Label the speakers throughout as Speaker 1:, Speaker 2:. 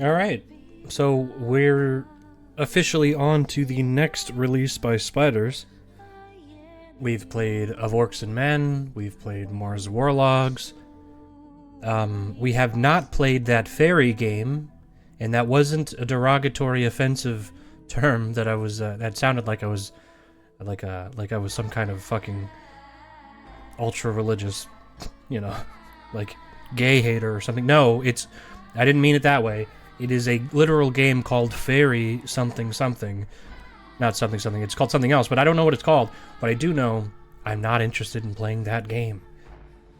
Speaker 1: Alright, so we're officially on to the next release by Spiders. We've played Of Orcs and Men, we've played Mars Warlogs. We have not played that fairy game, and that wasn't a derogatory, offensive term that I was, that sounded like I was, like I was some kind of fucking ultra-religious, you know, like gay hater or something. No, I didn't mean it that way. It is a literal game called Fairy something something. Not something something, it's called something else, but I don't know what it's called. But I do know I'm not interested in playing that game.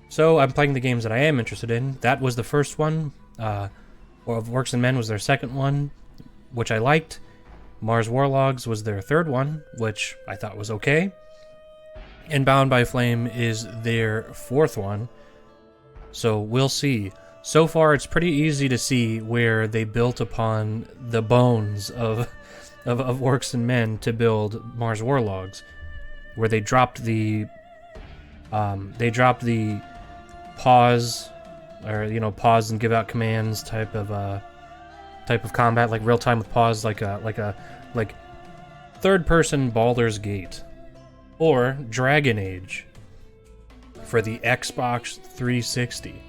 Speaker 1: So I'm playing the games that I am interested in. That was the first one. Of Orcs and Men was their second one, which I liked. Mars Warlogs was their third one, which I thought was okay. And Bound by Flame is their fourth one. So we'll see. So far, it's pretty easy to see where they built upon the bones of Orcs and Men to build Mars Warlogs, where they dropped the pause, or pause and give out commands type of combat, like real time with pause, like third person Baldur's Gate or Dragon Age for the Xbox 360.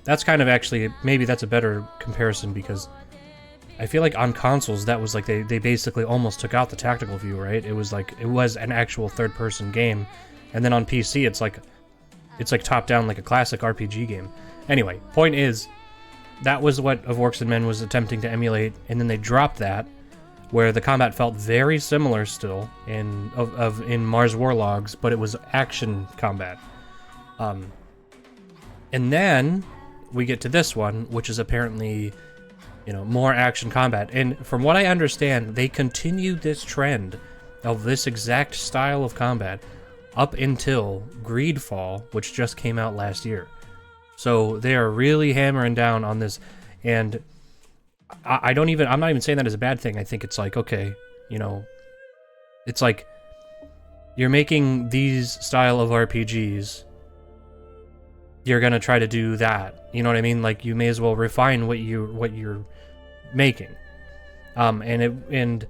Speaker 1: That's kind of actually, maybe that's a better comparison, because I feel like on consoles that was like they basically almost took out the tactical view, right? It was an actual third-person game, and then on PC it's like top-down, like a classic RPG game. Anyway, point is, that was what Of Orcs and Men was attempting to emulate, and then they dropped that, where the combat felt very similar still in Mars Warlogs, but it was action combat. And then we get to this one, which is apparently, more action combat. And from what I understand, they continued this trend of this exact style of combat up until Greedfall, which just came out last year. So they are really hammering down on this, and I'm not even saying that as a bad thing. I think it's like, okay, it's like you're making these style of RPGs, you're gonna try to do that. You know what I mean? Like, you may as well refine what you're making. And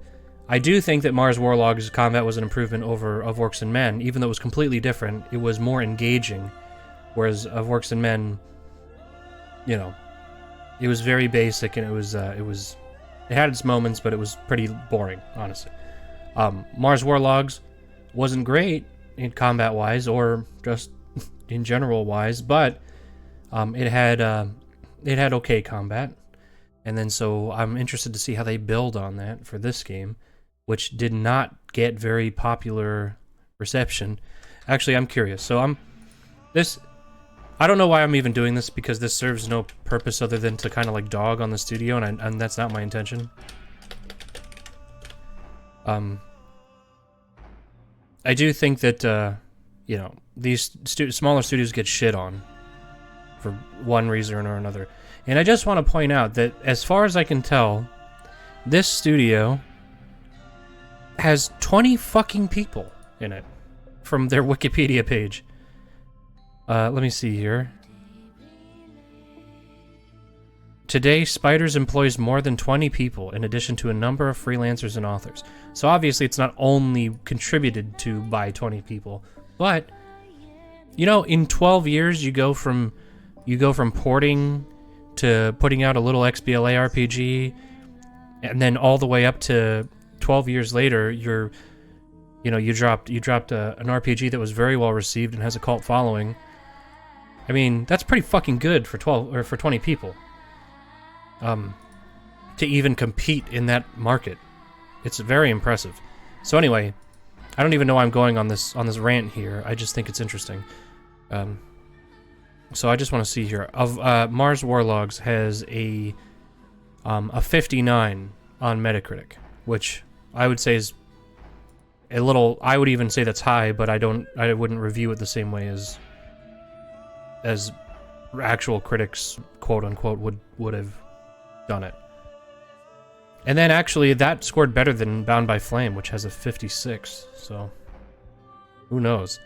Speaker 1: I do think that Mars Warlogs' combat was an improvement over Of Orcs and Men, even though it was completely different. It was more engaging, whereas Of Orcs and Men, it was very basic, and it had its moments, but it was pretty boring, honestly. Mars Warlogs wasn't great in combat wise, or just in general wise, but it had okay combat. And then so I'm interested to see how they build on that for this game, which did not get very popular reception. Actually, I'm curious. So I don't know why I'm even doing this, because this serves no purpose other than to kind of like dog on the studio, and that's not my intention. I do think that these smaller studios get shit on for one reason or another. And I just want to point out that, as far as I can tell, this studio has 20 fucking people in it from their Wikipedia page. Let me see here. Today, Spiders employs more than 20 people, in addition to a number of freelancers and authors. So obviously it's not only contributed to by 20 people, but, in 12 years you go from porting to putting out a little XBLA RPG, and then all the way up to 12 years later, you dropped an RPG that was very well received and has a cult following. I mean, that's pretty fucking good for 20 people. To even compete in that market. It's very impressive. So anyway, I don't even know why I'm going on this rant here. I just think it's interesting. So I just want to see here. Mars Warlogs has a 59 on Metacritic, which I would say is a little. I would even say that's high, but I wouldn't review it the same way as actual critics, quote unquote, would have done it. And then actually that scored better than Bound by Flame, which has a 56, so who knows.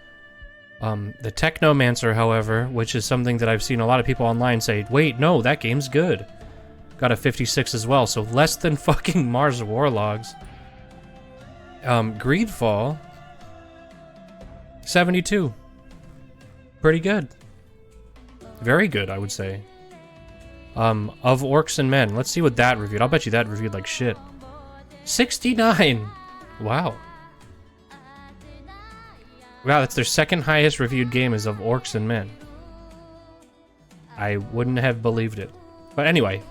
Speaker 1: The Technomancer, however, which is something that I've seen a lot of people online say, wait, no, that game's good. got a 56 as well, so less than fucking Mars Warlogs. Greedfall, 72. Pretty good. Very good, I would say. Of Orcs and Men. Let's see what that reviewed. I'll bet you that reviewed like shit. 69! Wow. Wow, that's their second highest reviewed game is Of Orcs and Men. I wouldn't have believed it. But anyway,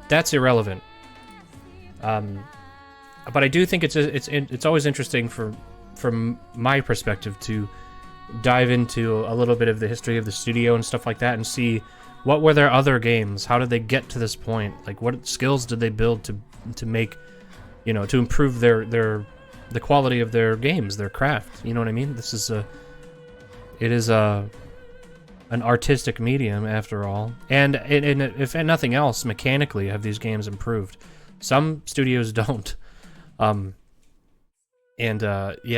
Speaker 1: that's irrelevant. But I do think it's always interesting from my perspective to dive into a little bit of the history of the studio and stuff like that and see what were their other games, how did they get to this point, like what skills did they build to make, you know, to improve the quality of their games, their craft, you know what I mean? This is it is an artistic medium after all, and if nothing else, mechanically have these games improved. Some studios don't. Yeah,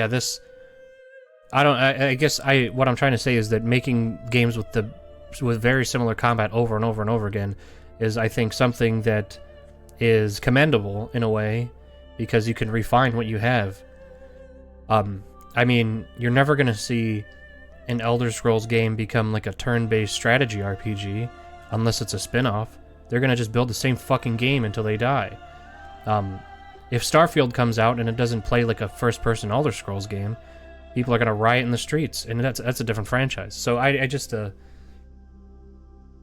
Speaker 1: this, I guess what I'm trying to say is that making games with very similar combat over and over and over again is, I think, something that is commendable in a way, because you can refine what you have. I mean, you're never gonna see an Elder Scrolls game become like a turn-based strategy RPG unless it's a spin-off. They're gonna just build the same fucking game until they die. If Starfield comes out and it doesn't play like a first-person Elder Scrolls game, people are gonna riot in the streets, and that's a different franchise. So I just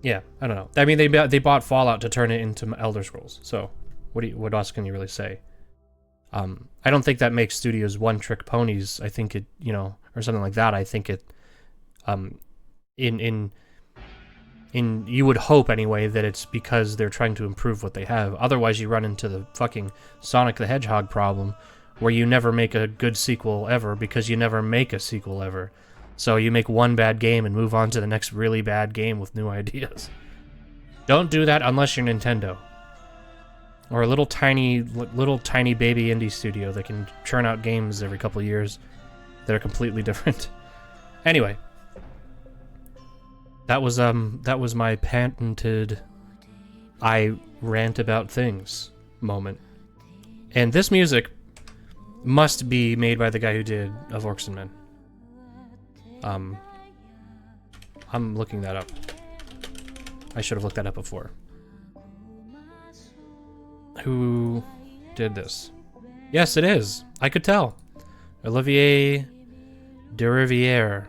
Speaker 1: yeah, I don't know. I mean, they bought Fallout to turn it into Elder Scrolls. So what else can you really say? I don't think that makes studios one-trick ponies. I think it, you know, or something like that. I think it, you would hope anyway that it's because they're trying to improve what they have. Otherwise, you run into the fucking Sonic the Hedgehog problem, where you never make a good sequel ever because you never make a sequel ever. So you make one bad game and move on to the next really bad game with new ideas. Don't do that unless you're Nintendo. Or a little tiny baby indie studio that can churn out games every couple of years that are completely different. Anyway, that was my patented I rant about things moment. And this music must be made by the guy who did Of Orcs and Men. I'm looking that up. I should have looked that up before. Who did this? Yes, it is. I could tell. Olivier Derivière.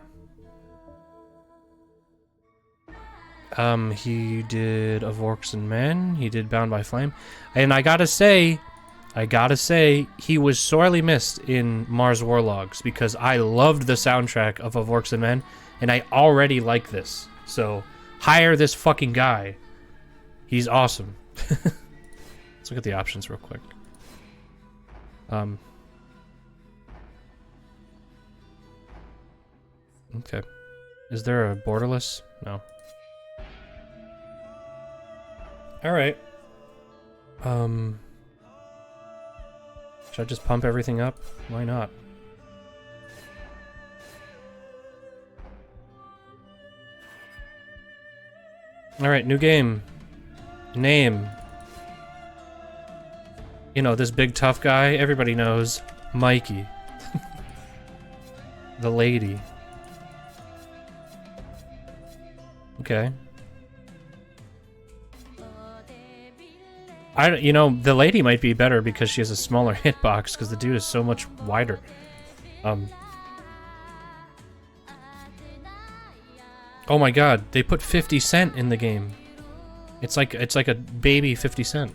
Speaker 1: He did Of Orcs and Men. He did Bound by Flame. And I gotta say, he was sorely missed in Mars Warlogs, because I loved the soundtrack of Orcs and Men, and I already like this. So, hire this fucking guy. He's awesome. Let's look at the options real quick. Okay. Is there a borderless? No. Alright. Should I just pump everything up? Why not? Alright, new game. Name. You know, this big tough guy, everybody knows. Mikey. The lady. Okay. You know, the lady might be better because she has a smaller hitbox, because the dude is so much wider. Oh my god, they put 50 Cent in the game. It's like a baby 50 Cent.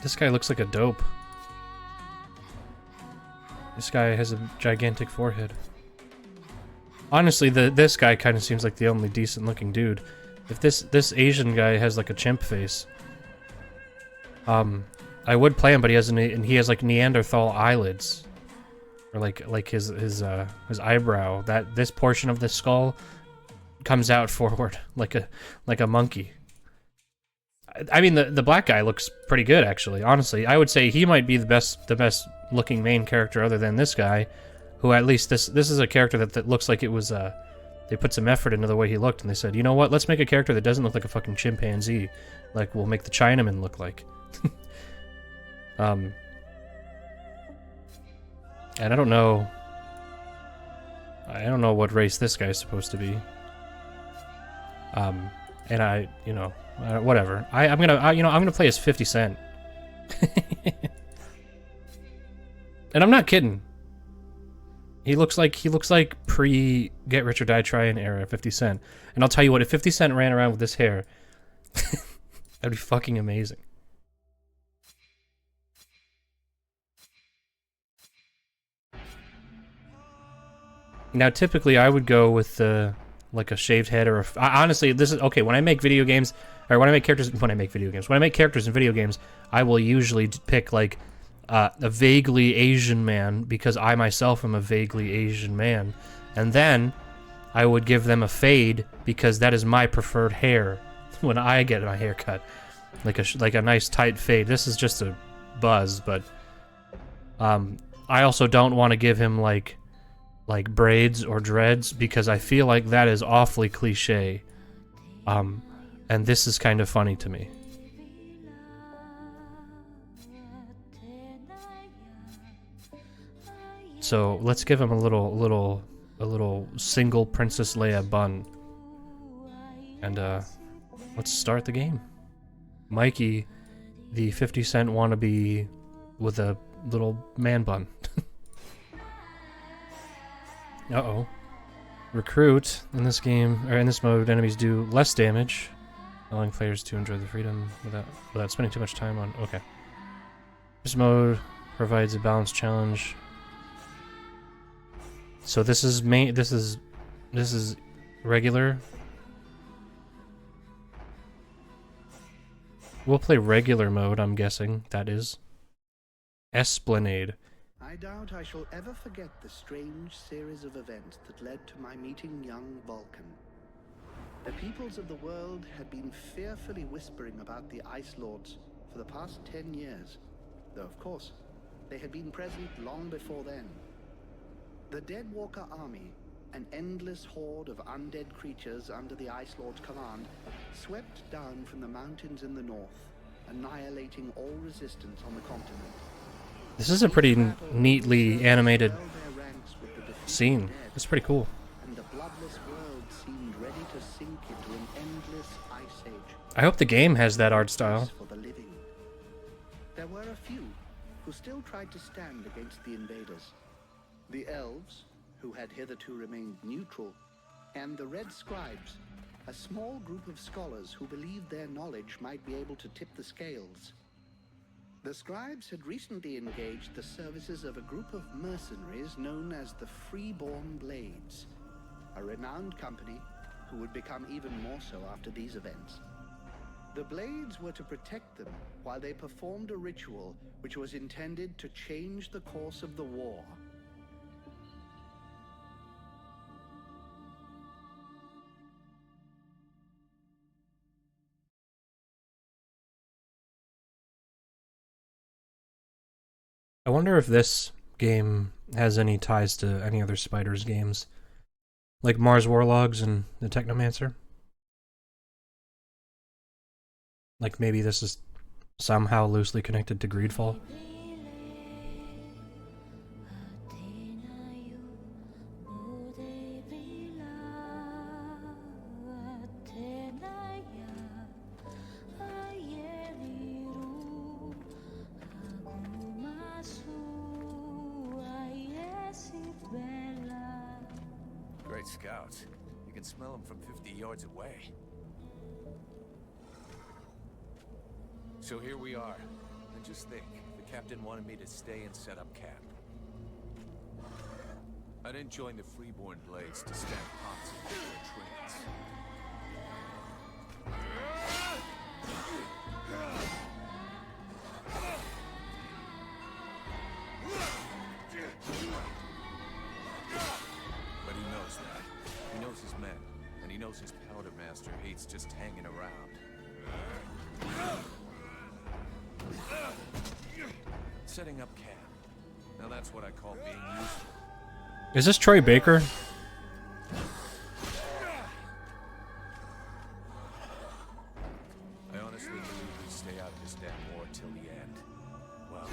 Speaker 1: This guy looks like a dope. This guy has a gigantic forehead. Honestly, this guy kind of seems like the only decent looking dude. If this Asian guy has like a chimp face, I would play him, but he has like Neanderthal eyelids, or like his eyebrow. This portion of the skull comes out forward like a monkey. I mean, the black guy looks pretty good, actually. Honestly, I would say he might be the best looking main character other than this guy. who at least this is a character that looks like it was they put some effort into the way he looked, and they said, you know what, let's make a character that doesn't look like a fucking chimpanzee, like we'll make the Chinaman look like. And I don't know what race this guy's supposed to be. And I, you know, whatever. I'm gonna play as 50 Cent. And I'm not kidding. He looks like pre Get Rich or Die Trying era 50 Cent. And I'll tell you what, if 50 Cent ran around with this hair, that'd be fucking amazing. Now, typically, I would go with like a shaved head or honestly, this is okay. When I make video games, or when I make characters in video games, I will usually pick like a vaguely Asian man because I myself am a vaguely Asian man, and then I would give them a fade because that is my preferred hair when I get my hair cut, like a nice tight fade. This is just a buzz, but I also don't want to give him like braids or dreads because I feel like that is awfully cliche. And this is kind of funny to me. So let's give him a little single Princess Leia bun. And let's start the game. Mikey, the 50 Cent wannabe with a little man bun. Uh-oh. Recruit. In this game, or in this mode, enemies do less damage, allowing players to enjoy the freedom without spending too much time on... Okay. This mode provides a balanced challenge. So this is this is regular. We'll play regular mode, I'm guessing, that is. Esplanade.
Speaker 2: I doubt I shall ever forget the strange series of events that led to my meeting young Vulcan. The peoples of the world had been fearfully whispering about the Ice Lords for the past 10 years, though of course, they had been present long before then. The Deadwalker army, an endless horde of undead creatures under the Ice Lord's command, swept down from the mountains in the north, annihilating all resistance on the continent.
Speaker 1: This is a pretty neatly animated scene. It's pretty cool.
Speaker 2: And the bloodless world seemed ready to sink into an endless ice age.
Speaker 1: I hope the game has that art style.
Speaker 2: For the living. There were a few who still tried to stand against the invaders. The elves, who had hitherto remained neutral, and the red scribes, a small group of scholars who believed their knowledge might be able to tip the scales. The scribes had recently engaged the services of a group of mercenaries known as the Freeborn Blades, a renowned company who would become even more so after these events. The Blades were to protect them while they performed a ritual which was intended to change the course of the war.
Speaker 1: I wonder if this game has any ties to any other Spiders games, like Mars Warlogs and the Technomancer. Like maybe this is somehow loosely connected to Greedfall.
Speaker 3: Great scouts. You can smell them from 50 yards away. So here we are. And just think, the captain wanted me to stay and set up camp. I didn't join the Freeborn Blades to stand opposite their trains. But he knows that. He knows his men, and he knows his powder master hates just hanging around. Setting up camp. Now that's what I call being useful.
Speaker 1: Is this Troy Baker?
Speaker 3: I honestly believe we stay out of this damn war till the end. Well,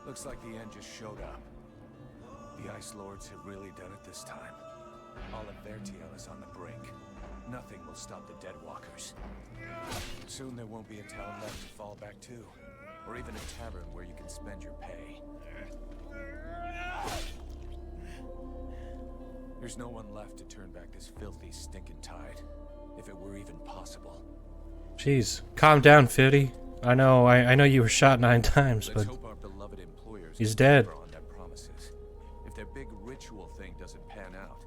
Speaker 3: looks like the end just showed up. The Ice Lords have really done it this time. All of Vertiel is on the brink. Nothing will stop the Deadwalkers. Soon there won't be a town left to fall back to, or even a tavern where you can spend your pay. There's no one left to turn back this filthy, stinking tide, if it were even possible.
Speaker 1: Jeez, calm down, 50. I know you were shot 9 times,
Speaker 3: Let's
Speaker 1: but
Speaker 3: hope our beloved employers
Speaker 1: he's
Speaker 3: can
Speaker 1: dead.
Speaker 3: deliver on their promises. If their big ritual thing doesn't pan out,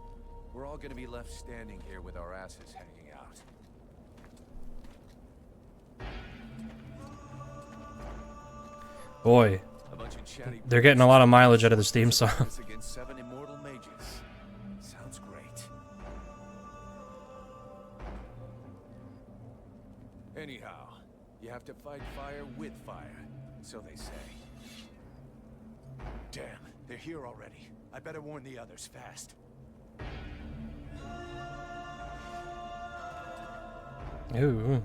Speaker 3: we're all gonna be left standing here with our asses hanging out.
Speaker 1: Boy,
Speaker 3: A bunch of chatty
Speaker 1: they're getting a lot of mileage out of this theme song.
Speaker 3: against 7 immortal mages. Sounds great. Anyhow, you have to fight fire with fire, so they say. Damn, they're here already. I better warn the others fast.
Speaker 1: Ooh.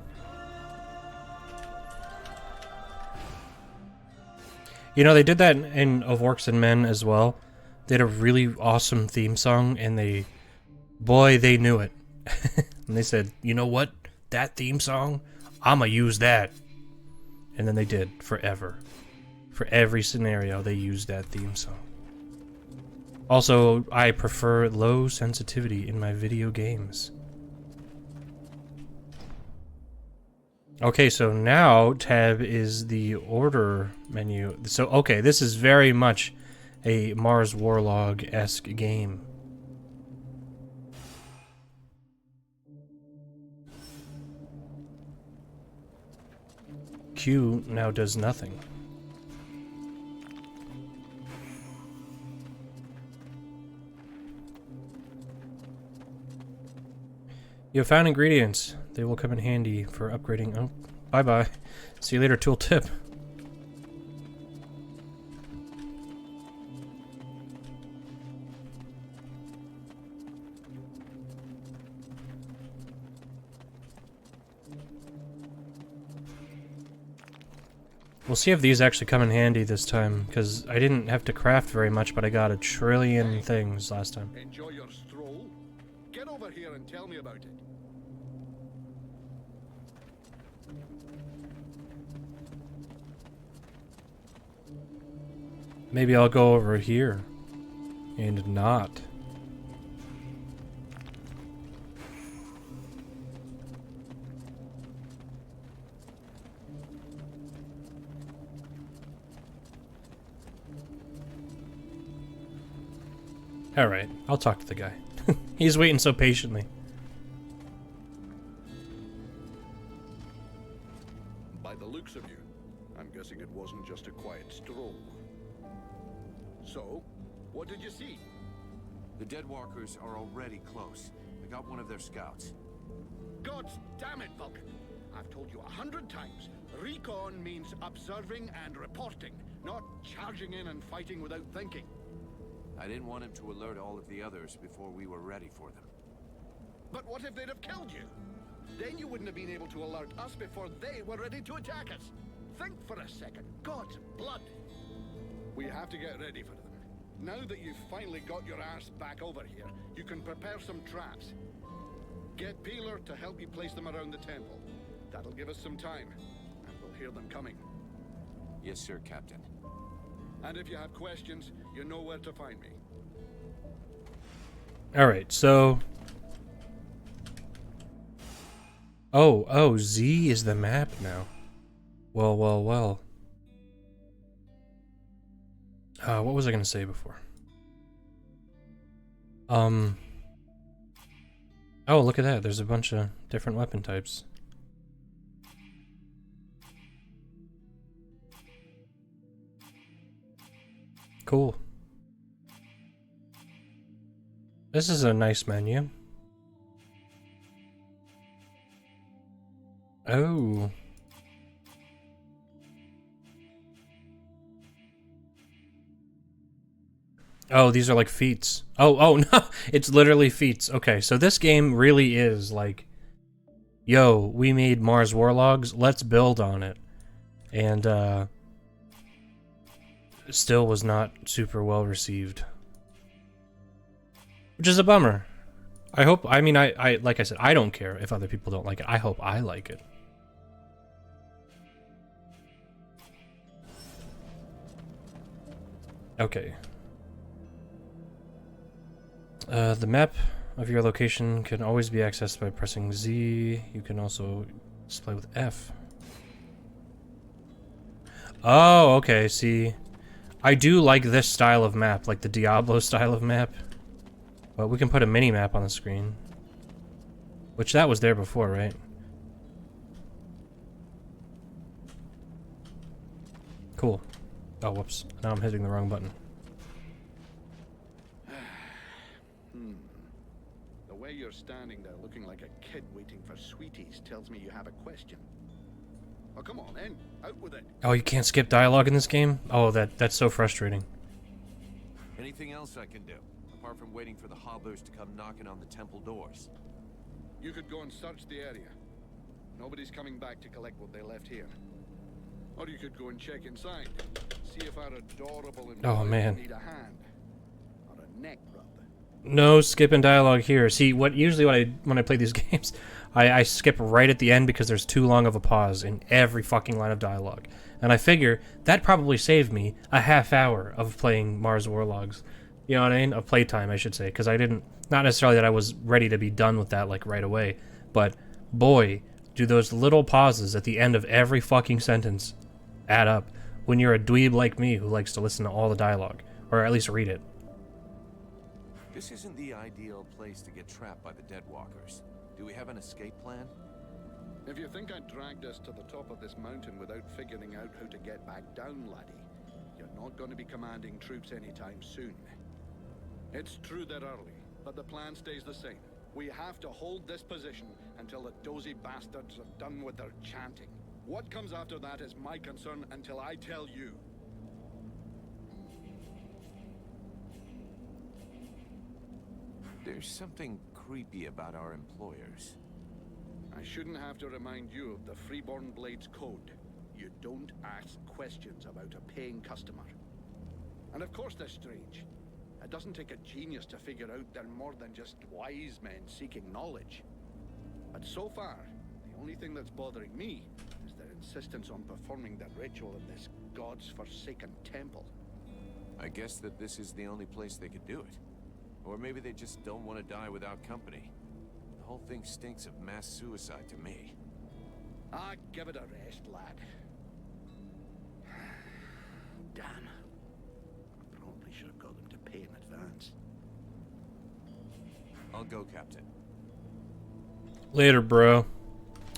Speaker 1: You know, they did that in Of Orcs and Men as well. They had a really awesome theme song, and they knew it. And they said, you know what? That theme song, I'ma use that. And then they did, forever. For every scenario, they used that theme song. Also, I prefer low sensitivity in my video games. Okay, so now tab is the order menu. So, okay, this is very much a Mars Warlog-esque game. Q now does nothing. You have found ingredients. They will come in handy for upgrading. Oh, bye-bye. See you later, tooltip. We'll see if these actually come in handy this time, because I didn't have to craft very much, but I got 1 trillion things last time.
Speaker 4: Enjoy your stroll? Get over here and tell me about it.
Speaker 1: Maybe I'll go over here and not. Alright, I'll talk to the guy. He's waiting so patiently.
Speaker 4: By the looks of you, I'm guessing it wasn't just a quiet stroll. So, what did you see?
Speaker 3: The Deadwalkers are already close. I got one of their scouts.
Speaker 4: God damn it, Vulcan! I've told you 100 times. Recon means observing and reporting, not charging in and fighting without thinking.
Speaker 3: I didn't want him to alert all of the others before we were ready for them.
Speaker 4: But what if they'd have killed you? Then you wouldn't have been able to alert us before they were ready to attack us. Think for a second. God's blood. We have to get ready for them. Now that you've finally got your ass back over here, you can prepare some traps. Get Peeler to help you place them around the temple. That'll give us some time, and we'll hear them coming.
Speaker 3: Yes, sir, Captain.
Speaker 4: And if you have questions, you know where to find me.
Speaker 1: Alright, so... Oh, Z is the map now. Well. What was I gonna say before? Oh, look at that. There's a bunch of different weapon types. Cool. This is a nice menu. Oh. Oh, these are like feats. Oh, no, it's literally feats. Okay, so this game really is like, yo, we made Mars Warlogs, let's build on it. And, still was not super well received. Which is a bummer. I hope, I mean, I like I said, I don't care if other people don't like it. I hope I like it. Okay. The map of your location can always be accessed by pressing Z. You can also display with F. Oh, okay, see. I do like this style of map, like the Diablo style of map. But we can put a mini-map on the screen. Which that was there before, right? Cool. Oh, whoops. Now I'm hitting the wrong button.
Speaker 4: The way you're standing there looking like a kid waiting for sweeties tells me you have a question. Oh, come on then. Out with it.
Speaker 1: Oh, you can't skip dialogue in this game? Oh, that's so frustrating.
Speaker 3: Anything else I can do, apart from waiting for the hobblers to come knocking on the temple doors?
Speaker 4: You could go and search the area. Nobody's coming back to collect what they left here. Or you could go and check inside. See if our adorable
Speaker 1: man.
Speaker 4: need a hand. Or a neck rub.
Speaker 1: No skipping dialogue here. See, usually when I play these games, I skip right at the end because there's too long of a pause in every fucking line of dialogue. And I figure that probably saved me a half hour of playing Mars Warlogs. You know what I mean? Of playtime, I should say. Because I didn't... Not necessarily that I was ready to be done with that, like, right away. But, boy, do those little pauses at the end of every fucking sentence add up when you're a dweeb like me who likes to listen to all the dialogue. Or at least read it.
Speaker 3: This isn't the ideal place to get trapped by the Deadwalkers. Do we have an escape plan?
Speaker 4: If you think I dragged us to the top of this mountain without figuring out how to get back down, laddie, you're not going to be commanding troops anytime soon. It's true they're early, but the plan stays the same. We have to hold this position until the dozy bastards are done with their chanting. What comes after that is my concern until I tell you.
Speaker 3: There's something creepy about our employers.
Speaker 4: I shouldn't have to remind you of the Freeborn Blades Code. You don't ask questions about a paying customer. And of course they're strange. It doesn't take a genius to figure out they're more than just wise men seeking knowledge. But so far, the only thing that's bothering me is their insistence on performing the ritual in this god's forsaken temple.
Speaker 3: I guess that this is the only place they could do it. Or maybe they just don't want to die without company. The whole thing stinks of mass suicide to me.
Speaker 4: Ah, give it a rest, lad. Damn. I probably should have got them to pay in advance.
Speaker 3: I'll go, Captain.
Speaker 1: Later, bro.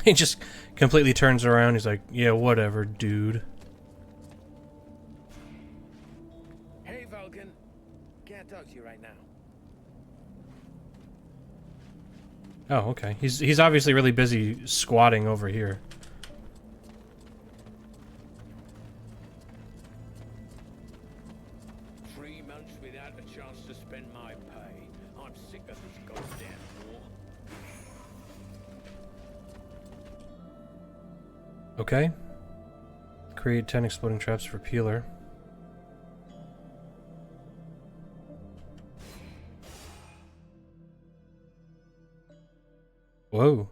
Speaker 1: He just completely turns around. He's like, yeah, whatever, dude.
Speaker 5: Hey, Vulcan. Can't talk to you right now.
Speaker 1: Oh, okay. He's obviously really busy squatting over here.
Speaker 5: Three months without a chance to spend my pay. I'm sick of this goddamn war.
Speaker 1: Okay. Create 10 exploding traps for Peeler. Whoa.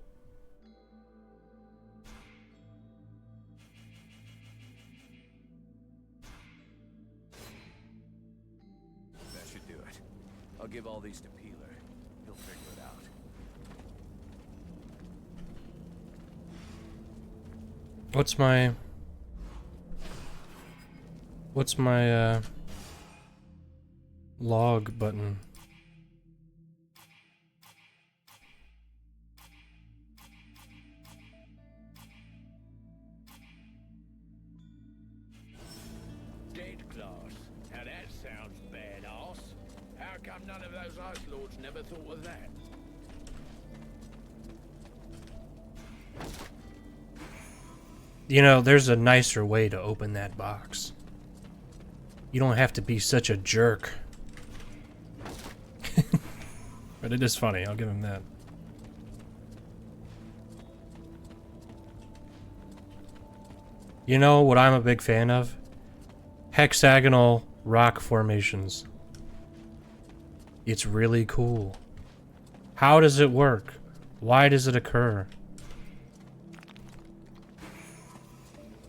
Speaker 3: That should do it. I'll give all these to Peeler. He'll figure it out.
Speaker 1: What's my log button?
Speaker 5: Dead class. Now that sounds badass. How come none of those Ice Lords never thought of that?
Speaker 1: You know, there's a nicer way to open that box. You don't have to be such a jerk. But it is funny, I'll give him that. You know what I'm a big fan of? Hexagonal rock formations. It's really cool. How does it work? Why does it occur?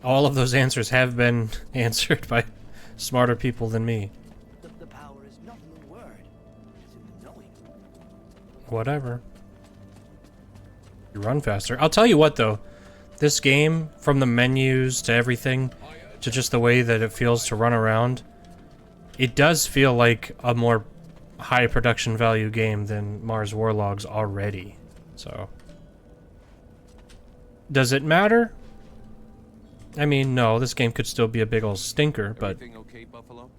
Speaker 1: All of those answers have been answered by smarter people than me.
Speaker 6: The power is not in the word, it's in the knowing.
Speaker 1: Whatever. You run faster. I'll tell you what, though. This game, from the menus to everything, to just the way that it feels to run around, it does feel like a more high production value game than Mars Warlogs already. So, does it matter? I mean, no, this game could still be a big old stinker, but
Speaker 3: Everything okay, Buffalo?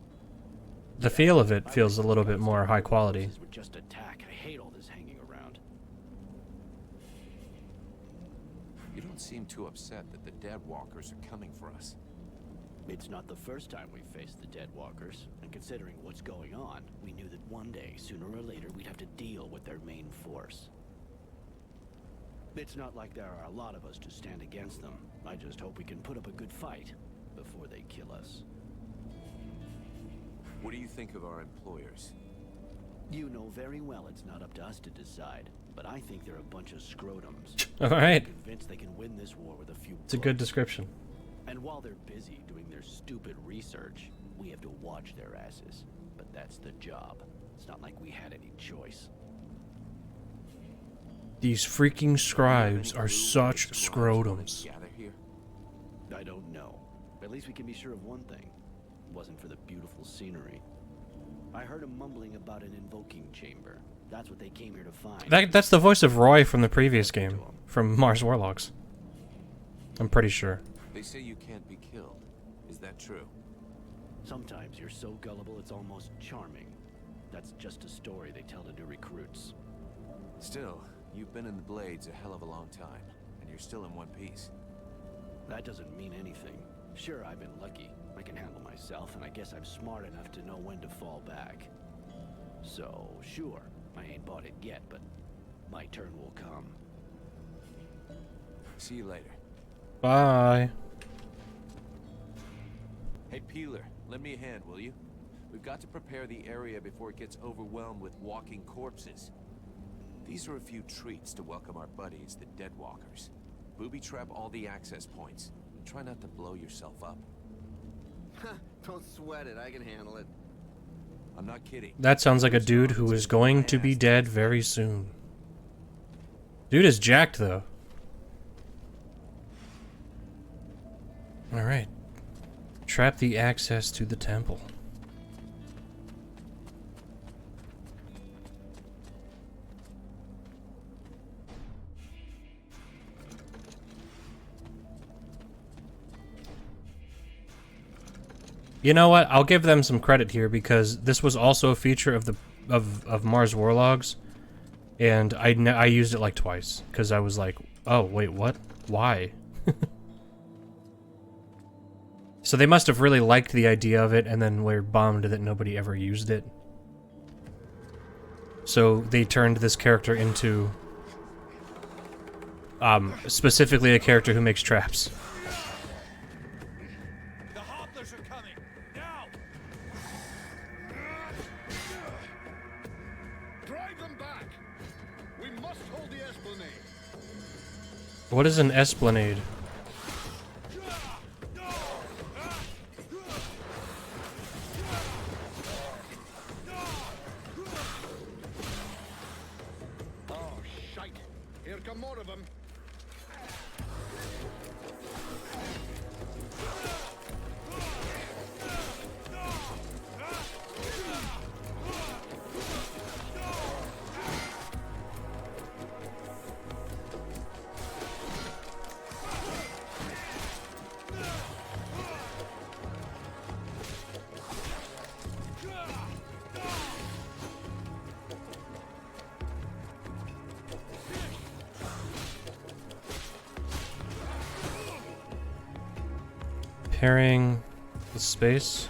Speaker 1: the feel of it feels a little bit more high quality.
Speaker 6: This would just attack. I hate all this hanging around.
Speaker 3: You don't seem too upset that the Deadwalkers are coming for us.
Speaker 6: It's not the first time we've faced the Deadwalkers, and considering what's going on, we knew that one day, sooner or later, we'd have to deal with their main force. It's not like there are a lot of us to stand against them. I just hope we can put up a good fight before they kill us.
Speaker 3: What do you think of our employers?
Speaker 6: You know very well it's not up to us to decide, but I think they're a bunch of scrotums.
Speaker 1: Alright,
Speaker 6: Convinced they can win this war with a few
Speaker 1: it's a good
Speaker 6: bullets.
Speaker 1: description.
Speaker 6: And while they're busy doing their stupid research, we have to watch their asses. But that's the job. It's not like we had any choice.
Speaker 1: These freaking scribes are such scrotums.
Speaker 3: Gather here?
Speaker 6: I don't know. At least we can be sure of one thing. It wasn't for the beautiful scenery. I heard them mumbling about an invoking chamber. That's what they came here to find.
Speaker 1: That's the voice of Roy from the previous game, from Mars Warlogs. I'm pretty sure.
Speaker 3: They say you can't be killed. Is that true?
Speaker 6: Sometimes you're so gullible it's almost charming. That's just a story they tell to new recruits.
Speaker 3: Still, you've been in the Blades a hell of a long time, and you're still in one piece.
Speaker 6: That doesn't mean anything. Sure, I've been lucky. I can handle myself, and I guess I'm smart enough to know when to fall back. So, sure, I ain't bought it yet, but my turn will come.
Speaker 3: See you later.
Speaker 1: Bye.
Speaker 3: Hey, Peeler, lend me a hand, will you? We've got to prepare the area before it gets overwhelmed with walking corpses. These are a few treats to welcome our buddies, the Deadwalkers. Booby-trap all the access points. And try not to blow yourself up.
Speaker 7: Don't sweat it, I can handle it.
Speaker 3: I'm not kidding.
Speaker 1: That sounds like a dude who is going to be dead very soon. Dude is jacked, though. Alright. Trap the access to the temple. You know what? I'll give them some credit here because this was also a feature of the of Mars Warlogs, and I used it like twice because I was like, oh wait, what? Why? So they must have really liked the idea of it, and then were bummed that nobody ever used it. So they turned this character into specifically a character who makes traps.
Speaker 3: The Hobblers are coming! Now!
Speaker 4: Drive them back! We must hold the esplanade.
Speaker 1: What is an esplanade?
Speaker 4: Oh, shite. Here come more of them.
Speaker 1: Pairing the space.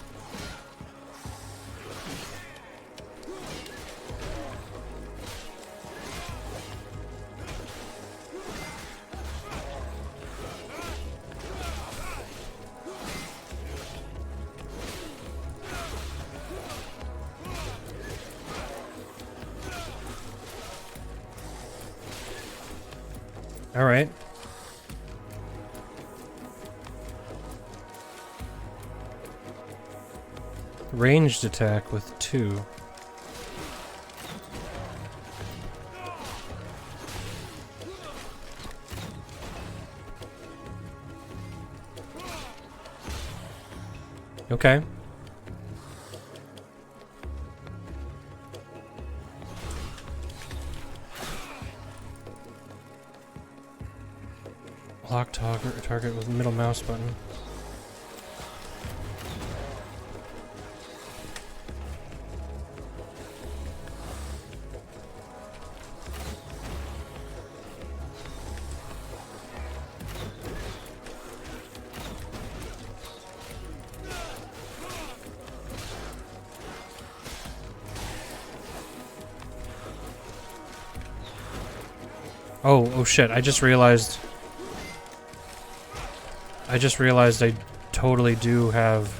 Speaker 1: All right. Ranged attack with 2. Okay. Lock target with middle mouse button. Oh shit, I just realized I totally do have...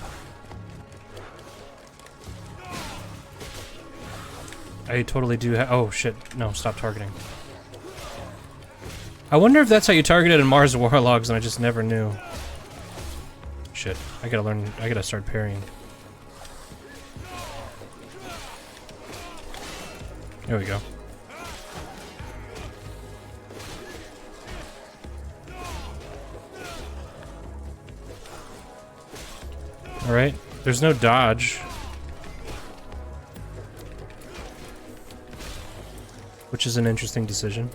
Speaker 1: oh shit, no, stop targeting. I wonder if that's how you target it in Mars Warlogs and I just never knew. Shit, I gotta start parrying. There we go. Alright, there's no dodge. Which is an interesting decision.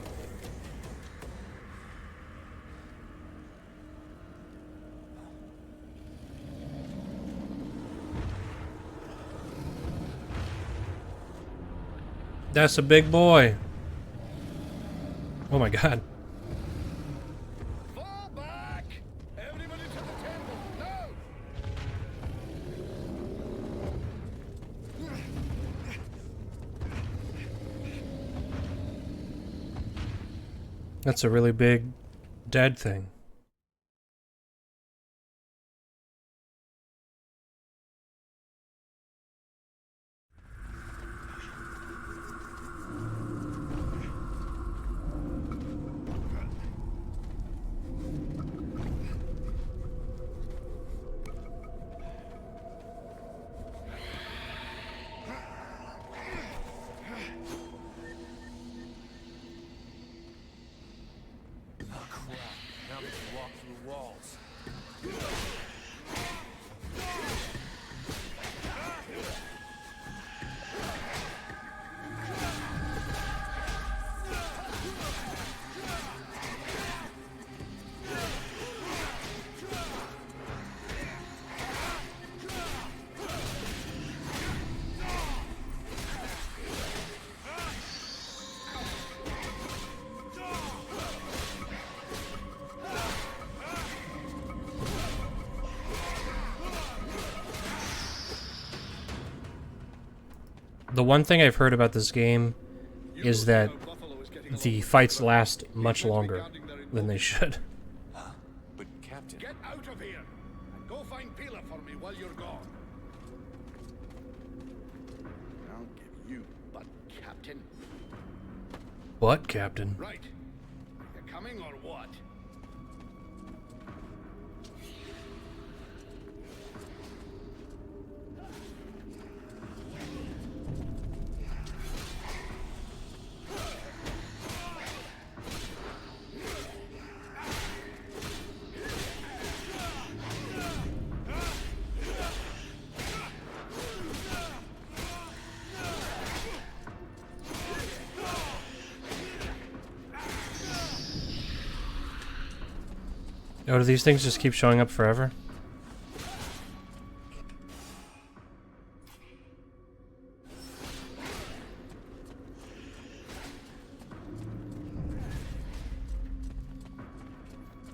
Speaker 1: That's a big boy. Oh my god.
Speaker 4: Fall back! Everybody to the temple, now!
Speaker 1: That's a really big dead thing. The one thing I've heard about this game is that the fights last much longer than they should.
Speaker 3: But Captain...
Speaker 4: Get out of here! And go find Pila for me while you're gone. I'll give you butt, Captain.
Speaker 1: What, Captain?
Speaker 4: Right. You coming or what?
Speaker 1: Oh, do these things just keep showing up forever?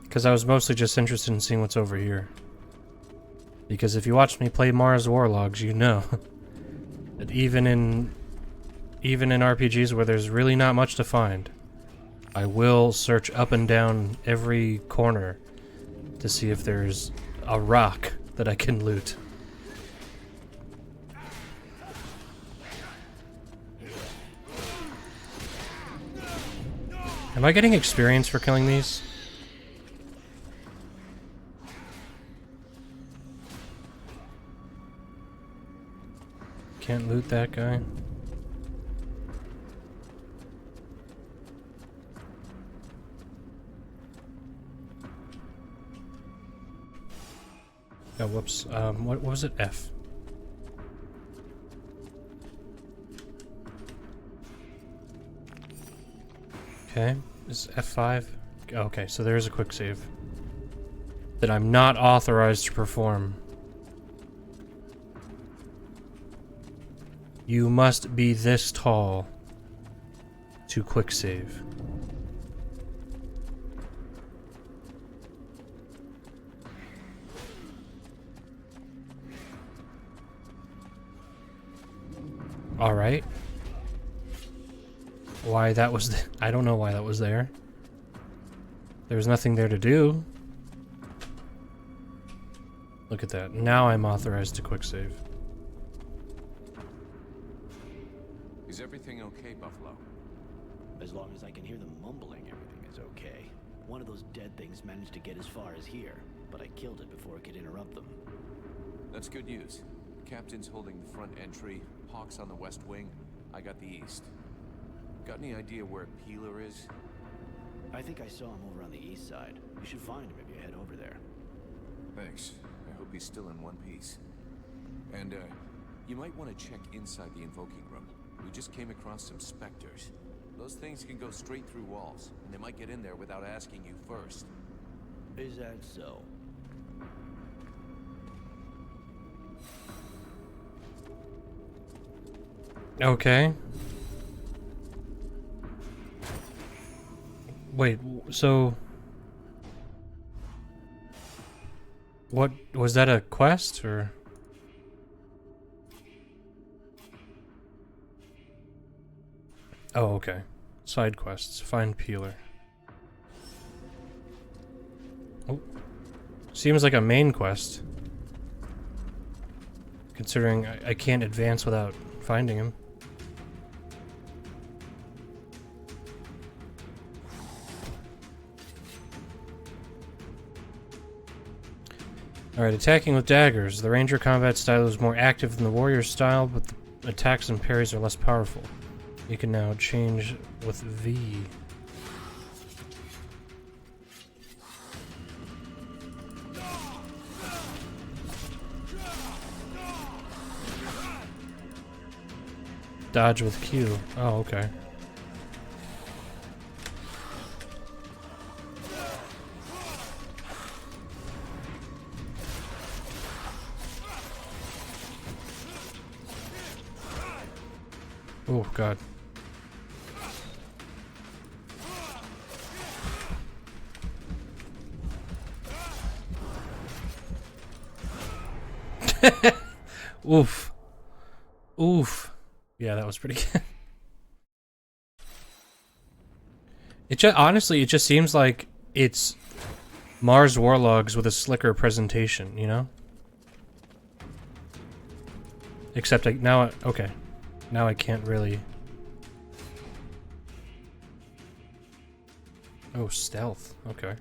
Speaker 1: Because I was mostly just interested in seeing what's over here. Because if you watch me play Mars Warlogs, you know that even in RPGs where there's really not much to find, I will search up and down every corner to see if there's a rock that I can loot. Am I getting experience for killing these? Can't loot that guy. Oh, whoops. What was it? F. Okay, is F5? Okay, so there's a quick save that I'm not authorized to perform. You must be this tall to quick save. All right. Why that was I don't know why that was there. There was nothing there to do. Look at that. Now I'm authorized to quick save.
Speaker 3: Is everything okay, Buffalo?
Speaker 6: As long as I can hear them mumbling, everything is okay. One of those dead things managed to get as far as here, but I killed it before it could interrupt them.
Speaker 3: That's good news. Captain's holding the front entry, Hawk's on the west wing, I got the east. Got any idea where Peeler is?
Speaker 6: I think I saw him over on the east side. You should find him if you head over there.
Speaker 3: Thanks. I hope he's still in one piece. And, you might want to check inside the invoking room. We just came across some specters. Those things can go straight through walls, and they might get in there without asking you first.
Speaker 6: Is that so?
Speaker 1: Okay. Wait, so... What, was that a quest, or...? Oh, okay. Side quests. Find Peeler. Oh. Seems like a main quest. Considering I can't advance without finding him. Alright, attacking with daggers. The ranger combat style is more active than the warrior style, but the attacks and parries are less powerful. You can now change with V. Dodge with Q. Oh, okay. Oh, God. Oof. Oof. Yeah, that was pretty good. Honestly, it just seems like it's Mars Warlogs with a slicker presentation, you know? Except now, okay. Now I can't really... Oh, stealth. Okay.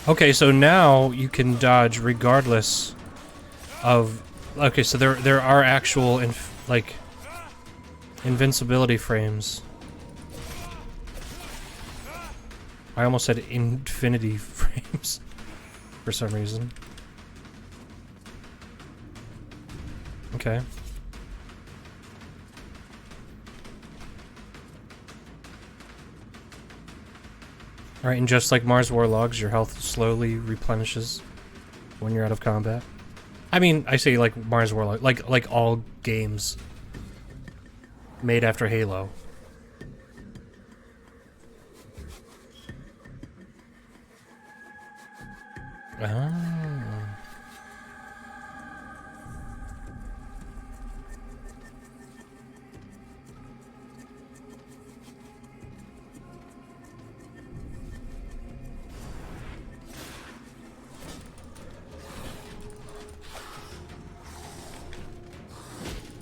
Speaker 1: Okay, so now you can dodge regardless of... Okay, so there are actual, like, invincibility frames. I almost said infinity frames for some reason. Okay. Alright, and just like Mars Warlogs, your health slowly replenishes when you're out of combat. I mean, I say like Mars Warlog, like all games made after Halo. Ah.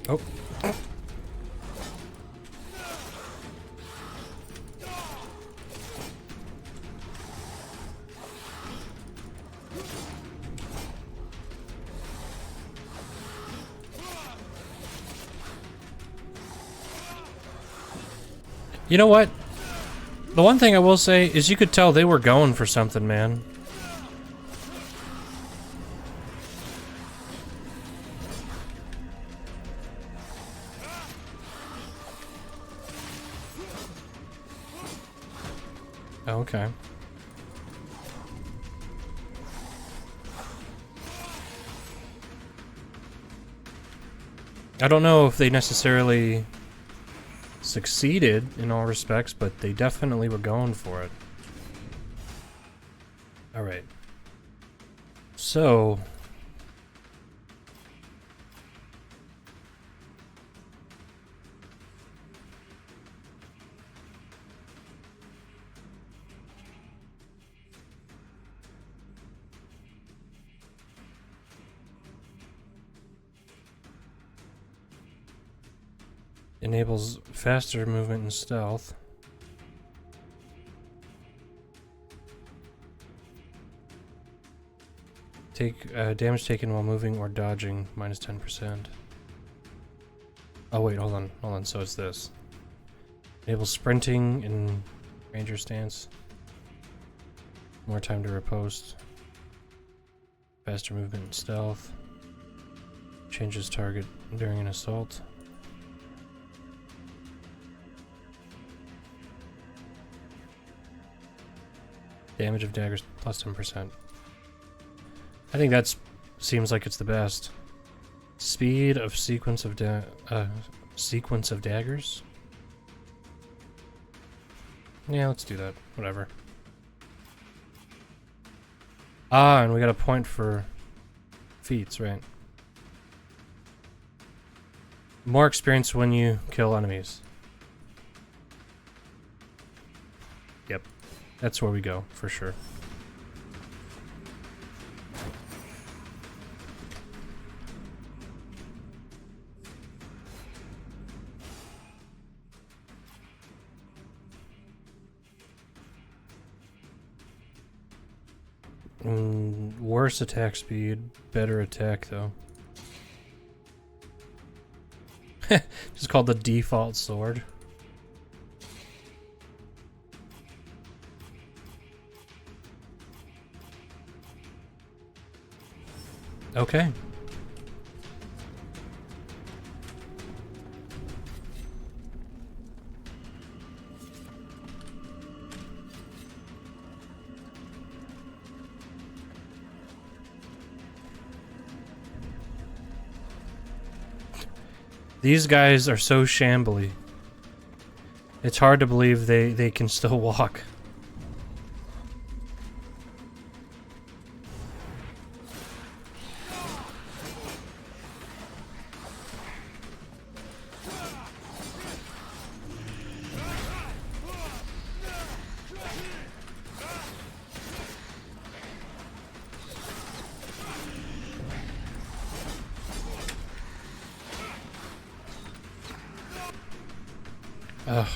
Speaker 1: Oh. You know what? The one thing I will say is you could tell they were going for something, man. Oh, okay. I don't know if they necessarily succeeded in all respects, but they definitely were going for it. Alright. So... enables faster movement and stealth. Take damage taken while moving or dodging, minus 10%. Oh wait, hold on, so it's this. Enables sprinting in ranger stance. More time to riposte. Faster movement and stealth. Changes target during an assault. Damage of daggers plus 10%. I think that's seems like it's the best. Speed of sequence of daggers. Yeah, let's do that. Whatever. Ah, and we got a point for feats, right? More experience when you kill enemies. Yep. That's where we go, for sure. Worse attack speed, better attack though. Just called the default sword. Okay. These guys are so shambly. It's hard to believe they can still walk. Ugh.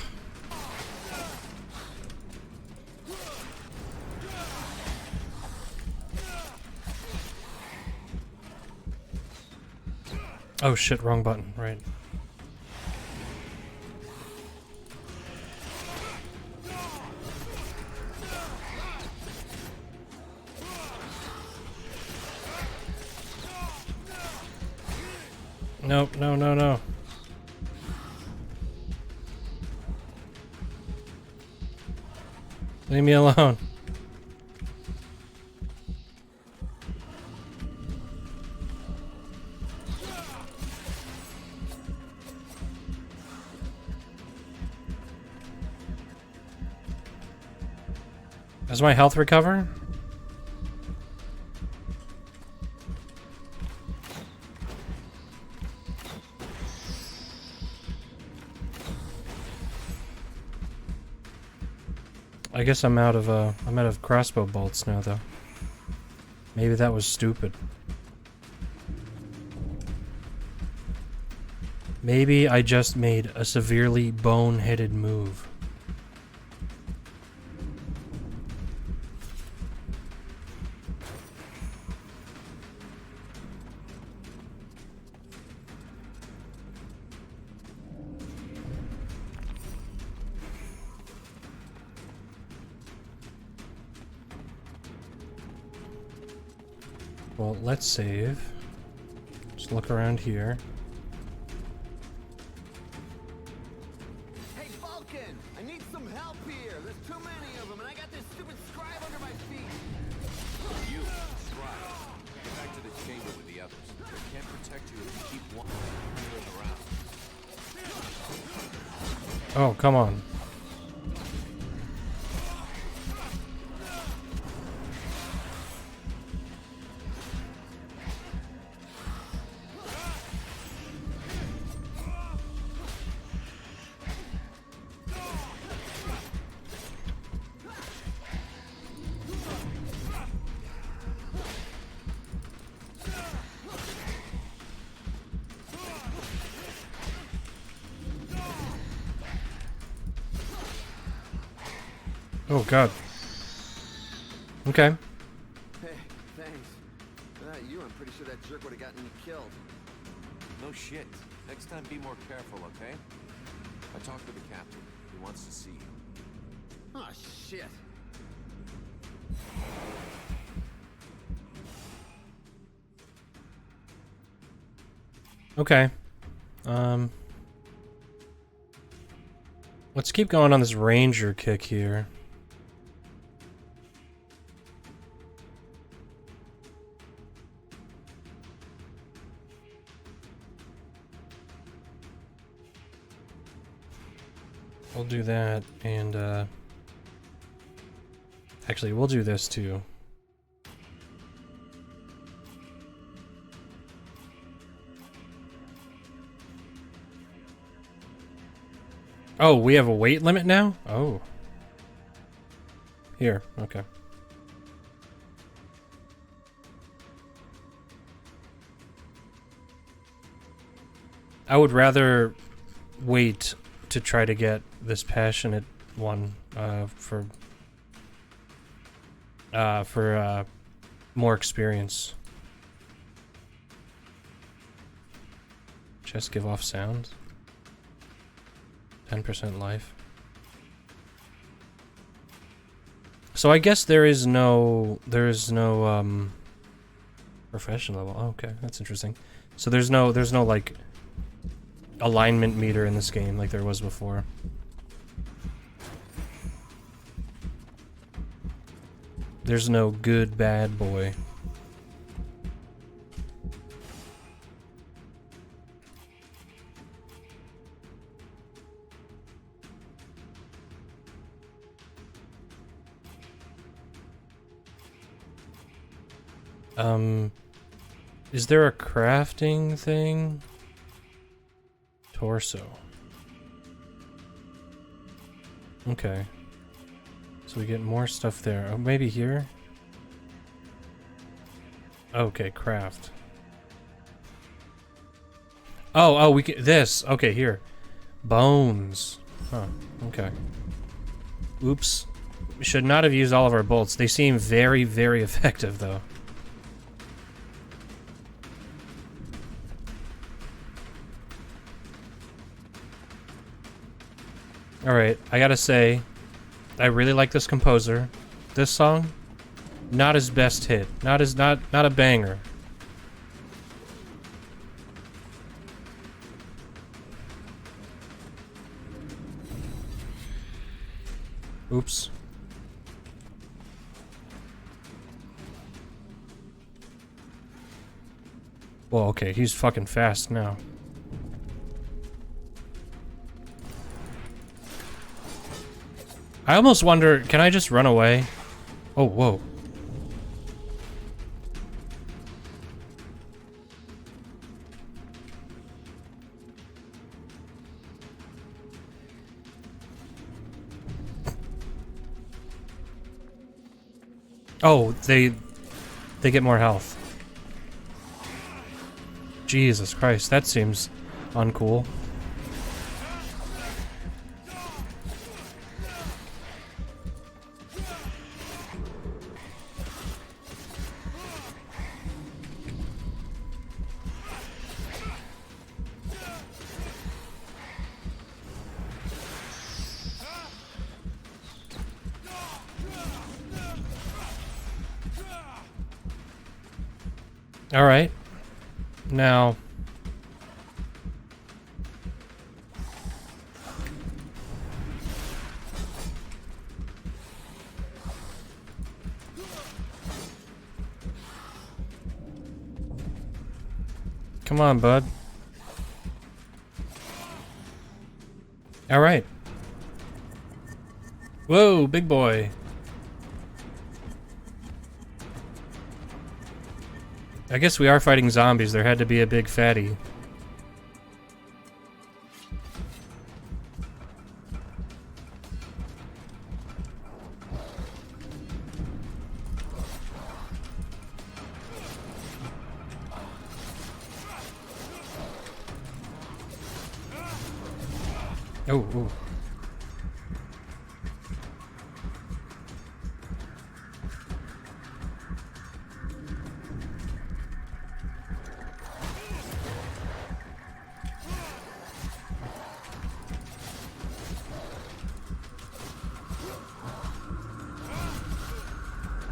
Speaker 1: Oh shit, wrong button, right. Nope, no, no, no. Leave me alone. Does my health recover? I guess I'm out of crossbow bolts now, though. Maybe that was stupid. Maybe I just made a severely boneheaded move. Well, let's save. Just look around here.
Speaker 7: Hey, Vulcan! I need some help here. There's too many of them, and I got this stupid scribe under my feet.
Speaker 3: You, Scribe. Get back to the chamber with the others. They can't protect you if you keep wandering around.
Speaker 1: Oh, come on. Oh god. Okay.
Speaker 7: Hey, thanks. Without you, I'm pretty sure that jerk would have gotten me killed.
Speaker 3: No shit. Next time, be more careful, okay? I talked to the captain. He wants to see you.
Speaker 7: Oh, shit.
Speaker 1: Okay. Let's keep going on this ranger kick here. We'll do that, and actually, we'll do this too. Oh, we have a weight limit now? Oh. Here, okay. I would rather wait to try to get this passionate one for more experience. Just give off sounds. 10% life. So I guess there is no profession level. Oh, okay, that's interesting. So there's no like alignment meter in this game like there was before. There's no good bad boy. Is there a crafting thing? Torso. Okay. So we get more stuff there. Oh, maybe here? Okay, craft. Oh, we can, this. Okay, here. Bones. Huh, okay. Oops. We should not have used all of our bolts. They seem very, very effective, though. Alright, I gotta say, I really like this composer. This song, not his best hit. Not a banger. Oops. Well, okay, he's fucking fast now. I almost wonder, can I just run away? Oh, whoa. Oh, they get more health. Jesus Christ, that seems uncool. All right. Now, come on, bud. All right. Whoa, big boy. I guess we are fighting zombies. There had to be a big fatty. Oh, oh.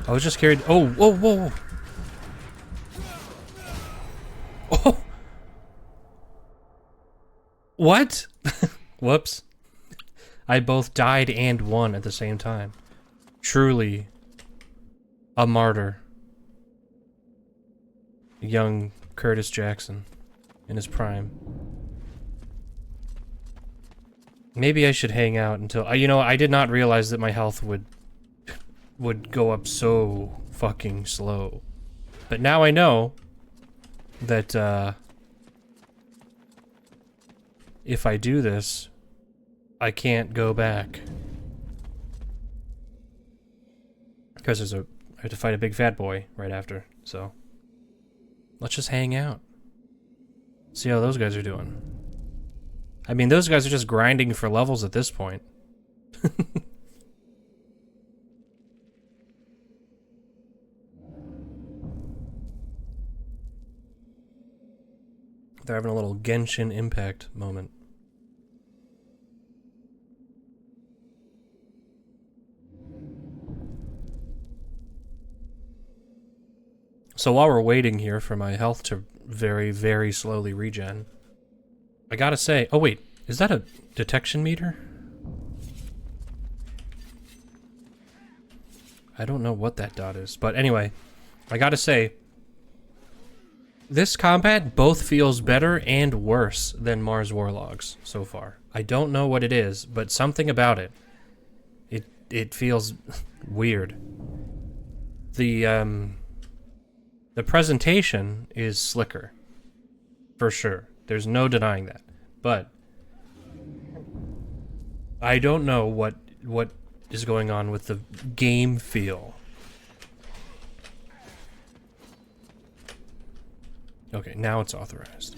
Speaker 1: I was just carried. Oh, whoa, whoa. Oh. What? Whoops. I both died and won at the same time. Truly a martyr. Young Curtis Jackson in his prime. Maybe I should hang out until... you know, I did not realize that my health would go up so fucking slow. But now I know that if I do this, I can't go back. Because I have to fight a big fat boy right after, so let's just hang out. See how those guys are doing. I mean, those guys are just grinding for levels at this point. They're having a little Genshin Impact moment. So while we're waiting here for my health to very, very slowly regen, I gotta say... Oh wait, is that a detection meter? I don't know what that dot is, but anyway, I gotta say, this combat both feels better and worse than Mars Warlogs so far. I don't know what it is, but something about it. It feels weird. The presentation is slicker. For sure. There's no denying that. But I don't know what is going on with the game feel. Okay, now it's authorized.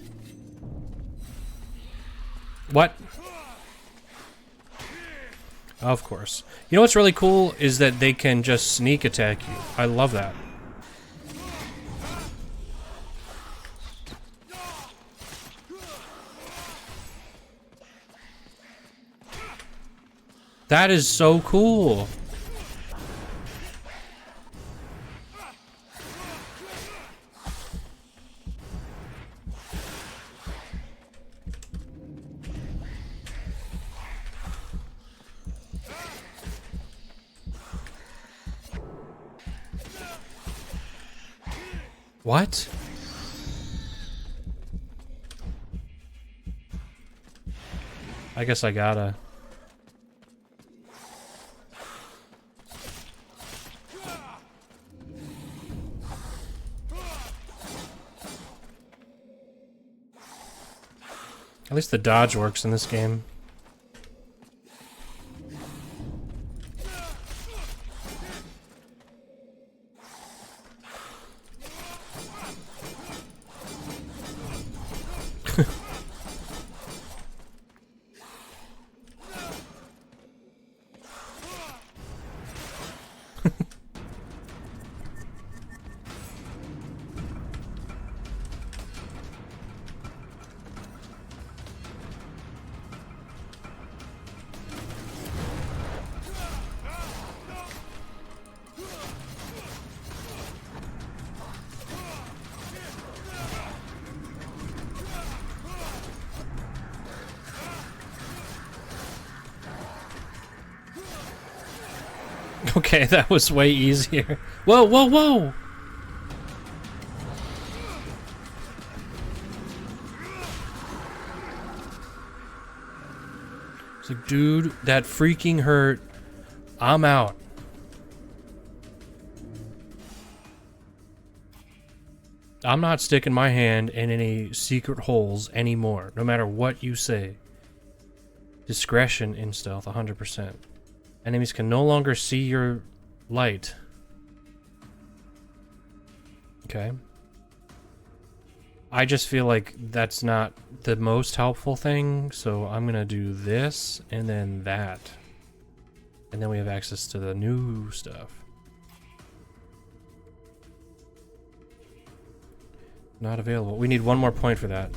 Speaker 1: What? Of course. You know what's really cool is that they can just sneak attack you. I love that. That is so cool. What? I guess I gotta. At least the dodge works in this game. Okay, that was way easier. Whoa, whoa, whoa! It's like, dude, that freaking hurt. I'm out. I'm not sticking my hand in any secret holes anymore, no matter what you say. Discretion in stealth, 100%. Enemies can no longer see your light. Okay. I just feel like that's not the most helpful thing, so I'm gonna do this and then that. And then we have access to the new stuff. Not available. We need one more point for that.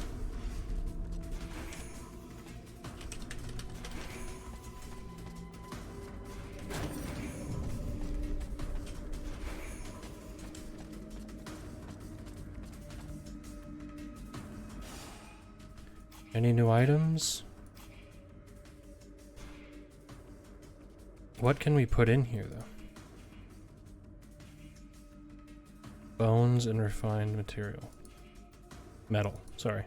Speaker 1: Any new items? What can we put in here, though? Bones and refined material. Metal, sorry.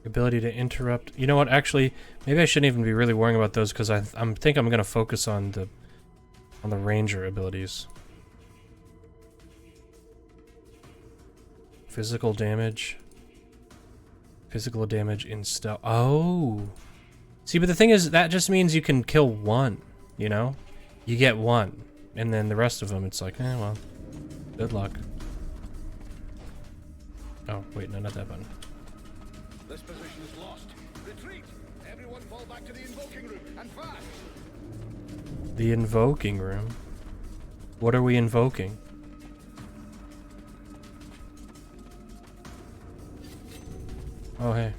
Speaker 1: Ability to interrupt. You know what, actually, maybe I shouldn't even be really worrying about those because I think I'm going to focus on the ranger abilities. Physical damage. Physical damage in stealth. Oh! See, but the thing is, that just means you can kill one, you know? You get one. And then the rest of them, it's like, eh, well, good luck. Oh, wait, no, not that button.
Speaker 4: This position is lost. Retreat! Everyone fall back to the invoking room, and fast!
Speaker 1: The invoking room? What are we invoking? Oh, hey.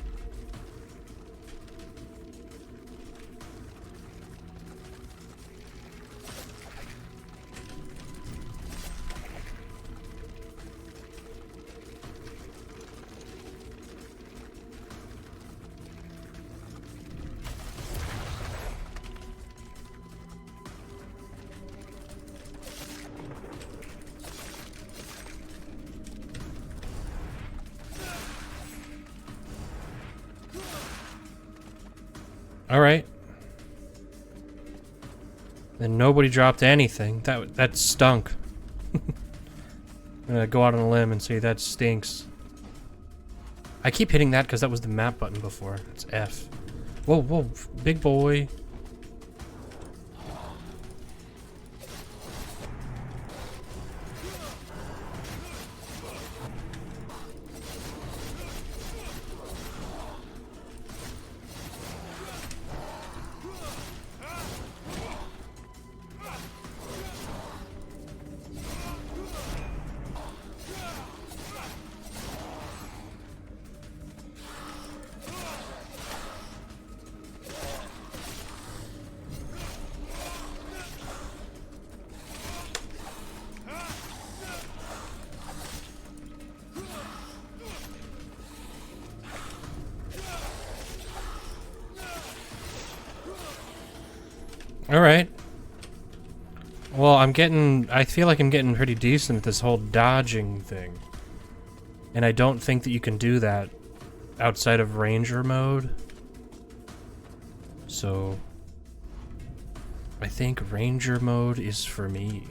Speaker 1: Alright. Then nobody dropped anything. That stunk. I'm gonna go out on a limb and say that stinks. I keep hitting that because that was the map button before. It's F. Whoa, whoa, big boy. Alright. Well, I feel like I'm getting pretty decent at this whole dodging thing. And I don't think that you can do that outside of Ranger mode. So, I think Ranger mode is for me.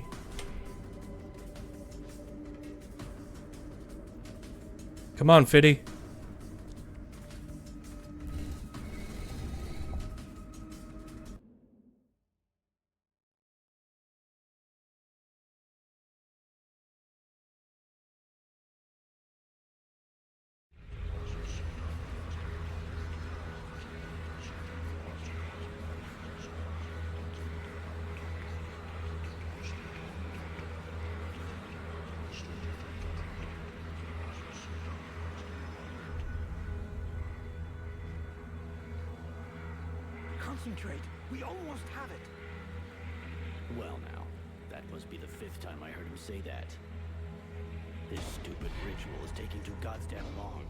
Speaker 1: Come on, Fiddy.
Speaker 7: Concentrate. We almost have it.
Speaker 6: Well now, that must be the 5th time I heard him say that. This stupid ritual is taking too goddamn long.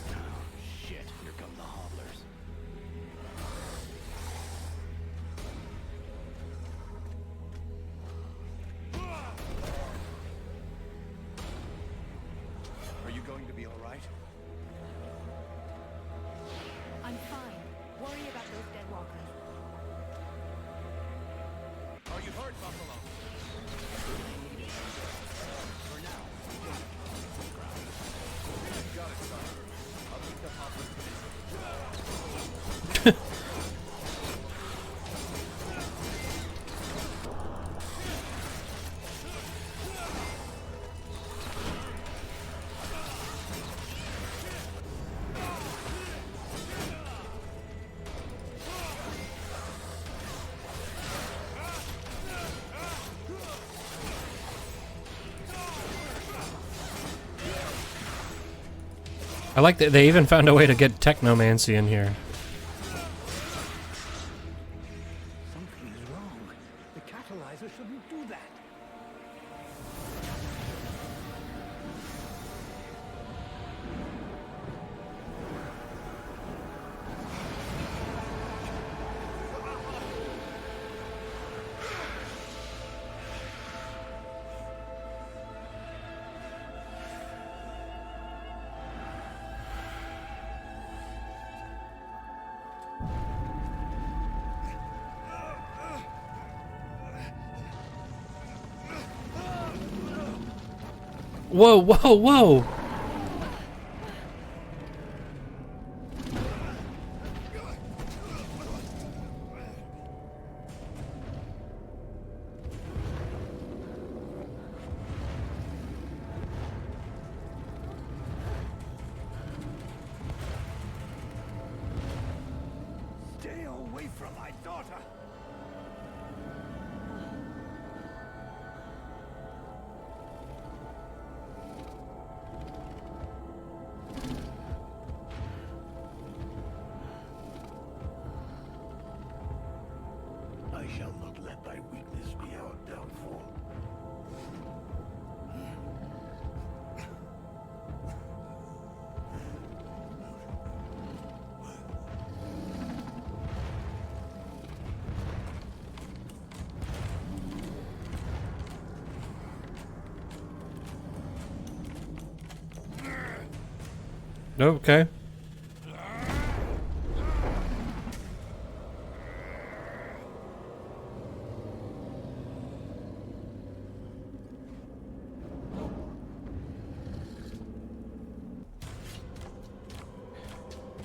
Speaker 6: Oh, shit. You're
Speaker 1: I like that they even found a way to get Technomancer in here.
Speaker 6: Something is wrong. The catalyzer shouldn't do that.
Speaker 1: Whoa, whoa, whoa!
Speaker 6: Stay away from my daughter.
Speaker 5: I shall not let thy weakness be our downfall.
Speaker 1: Okay.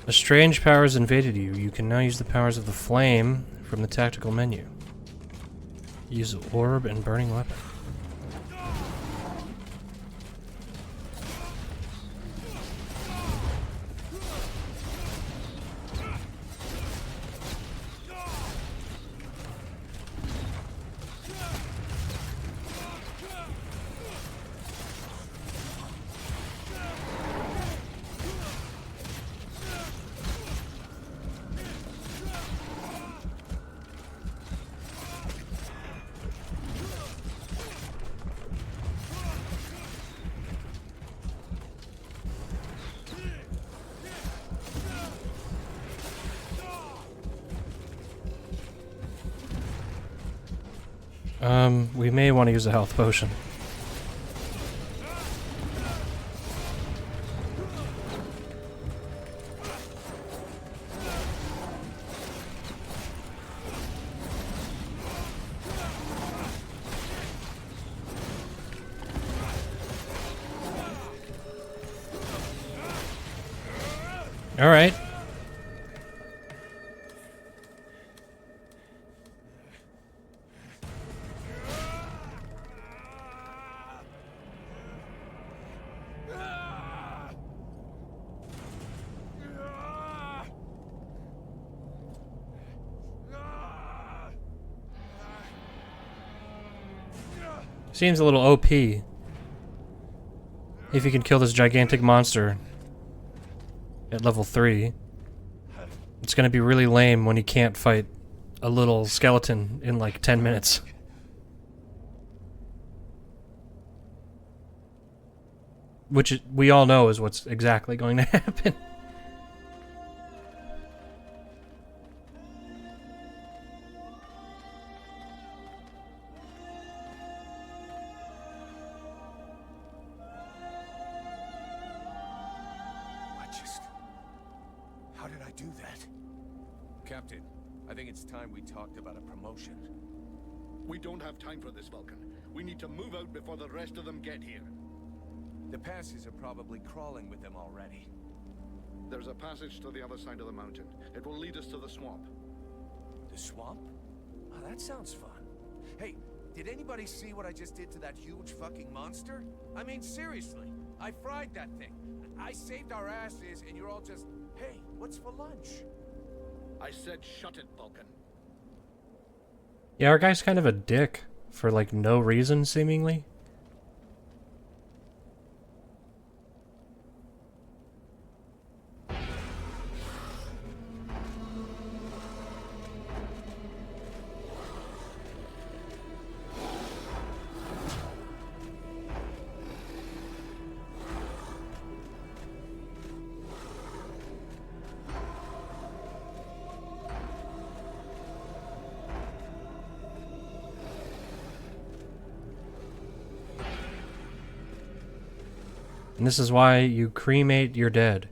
Speaker 1: A strange power has invaded you. You can now use the powers of the flame from the tactical menu. Use orb and burning weapon. We may want to use a health potion. All right. Seems a little OP. If you can kill this gigantic monster at level 3. It's gonna be really lame when you can't fight a little skeleton in like 10 minutes. Which we all know is what's exactly going to happen.
Speaker 3: How did I do that? Captain, I think it's time we talked about a promotion.
Speaker 4: We don't have time for this, Vulcan. We need to move out before the rest of them get here.
Speaker 3: The passes are probably crawling with them already.
Speaker 4: There's a passage to the other side of the mountain. It will lead us to the swamp.
Speaker 3: The swamp? Oh, that sounds fun. Hey, did anybody see what I just did to that huge fucking monster? I mean, seriously, I fried that thing. I saved our asses, and you're all just, hey, what's for lunch?
Speaker 4: I said shut it, Vulcan.
Speaker 1: Yeah, our guy's kind of a dick for, like, no reason, seemingly. And this is why you cremate your dead.